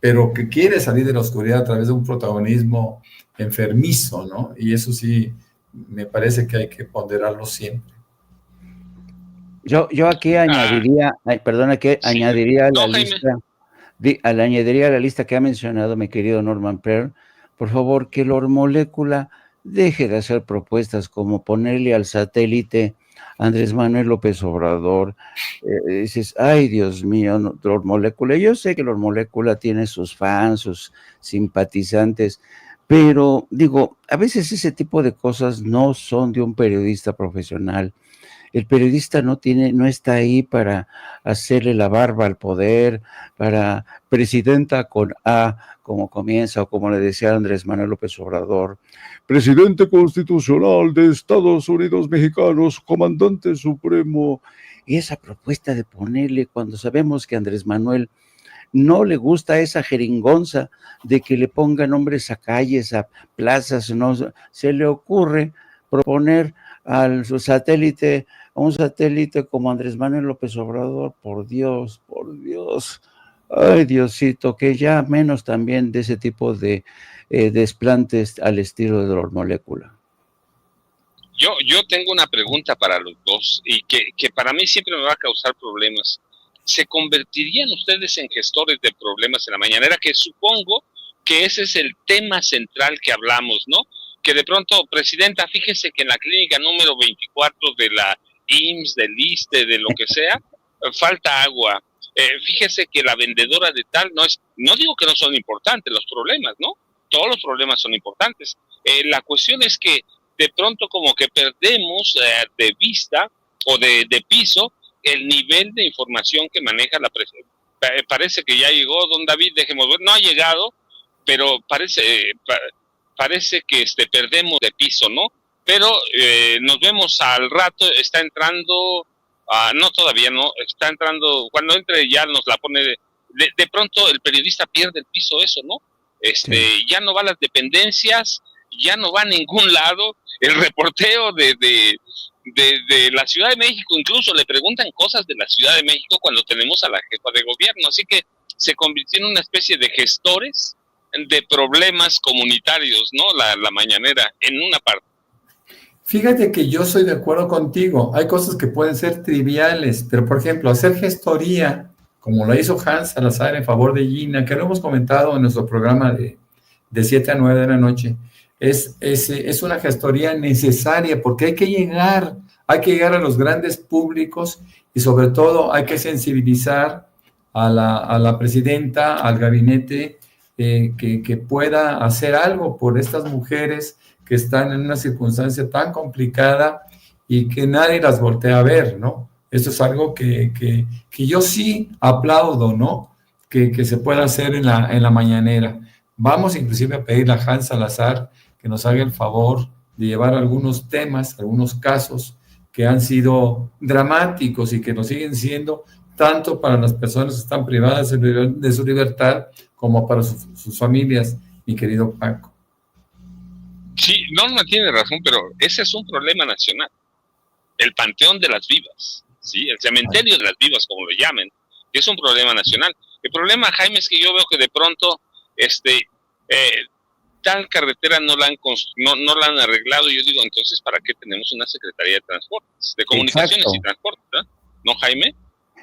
pero que quiere salir de la oscuridad a través de un protagonismo enfermizo, ¿no? Y eso sí, me parece que hay que ponderarlo siempre. Yo aquí añadiría, añadiría a la lista, añadiría a la lista que ha mencionado mi querido Norman Pearl, por favor, que Lord Molécula deje de hacer propuestas como ponerle al satélite Andrés Manuel López Obrador. Dices, ay, Dios mío, Lord Molécula. Yo sé que Lord Molécula tiene sus fans, sus simpatizantes, pero digo, a veces ese tipo de cosas no son de un periodista profesional. El periodista no está ahí para hacerle la barba al poder, para presidenta con A, como comienza, o como le decía Andrés Manuel López Obrador, presidente constitucional de Estados Unidos mexicanos, comandante supremo. Y esa propuesta de ponerle, cuando sabemos que Andrés Manuel no le gusta esa jeringonza de que le pongan nombres a calles, a plazas, no se le ocurre proponer a un satélite como Andrés Manuel López Obrador. Por Dios, Ay, Diosito, que ya menos también de ese tipo de desplantes al estilo de la molécula. Yo tengo una pregunta para los dos y que para mí siempre me va a causar problemas. ¿Se convertirían ustedes en gestores de problemas en la mañanera? Que supongo que ese es el tema central que hablamos, ¿no? Que de pronto, presidenta, fíjese que en la clínica número 24 de la IMSS, del ISSSTE, de lo que sea, falta agua. Fíjese que la vendedora de tal no digo que no son importantes los problemas, ¿no? Todos los problemas son importantes. La cuestión es que de pronto como que perdemos de vista o de piso el nivel de información que maneja la presidencia. Parece que ya llegó don David, dejemos ver, no ha llegado, pero parece que perdemos de piso, ¿no? Pero nos vemos al rato, está entrando, no todavía no, está entrando, cuando entre ya nos la pone, de pronto el periodista pierde el piso, eso, ¿no? Sí. Ya no va a las dependencias, ya no va a ningún lado, el reporteo de la Ciudad de México, incluso le preguntan cosas de la Ciudad de México cuando tenemos a la jefa de gobierno, así que se convirtió en una especie de gestores de problemas comunitarios, ¿no? La mañanera, en una parte. Fíjate que yo soy de acuerdo contigo, hay cosas que pueden ser triviales, pero por ejemplo, hacer gestoría, como lo hizo Hans Salazar en favor de Gina, que lo hemos comentado en nuestro programa de 7 a 9 de la noche, es una gestoría necesaria porque hay que llegar a los grandes públicos y sobre todo hay que sensibilizar a la presidenta, al gabinete, que pueda hacer algo por estas mujeres que están en una circunstancia tan complicada y que nadie las voltea a ver, ¿no? Esto es algo que yo sí aplaudo, ¿no? Que se pueda hacer en la mañanera. Vamos inclusive a pedirle a Hans Salazar que nos haga el favor de llevar algunos temas, algunos casos que han sido dramáticos y que nos siguen siendo tanto para las personas que están privadas de su libertad como para sus familias, mi querido Paco. Sí, Norma tiene razón, pero ese es un problema nacional. El Panteón de las Vivas, ¿sí? El cementerio de las vivas, como lo llamen, es un problema nacional. El problema, Jaime, es que yo veo que de pronto tal carretera no la han arreglado. Yo digo, entonces, ¿para qué tenemos una Secretaría de Transportes, de Comunicaciones Exacto. Y Transportes? ¿No, Jaime?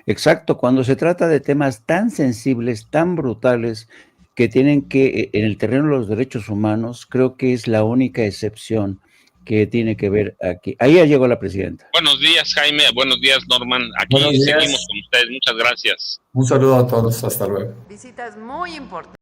Exacto, cuando se trata de temas tan sensibles, tan brutales, que tienen que, en el terreno de los derechos humanos, creo que es la única excepción que tiene que ver aquí. Ahí ya llegó la presidenta. Buenos días, Jaime. Buenos días, Norman. Aquí seguimos con ustedes. Muchas gracias. Un saludo a todos. Hasta luego. Visitas muy importantes.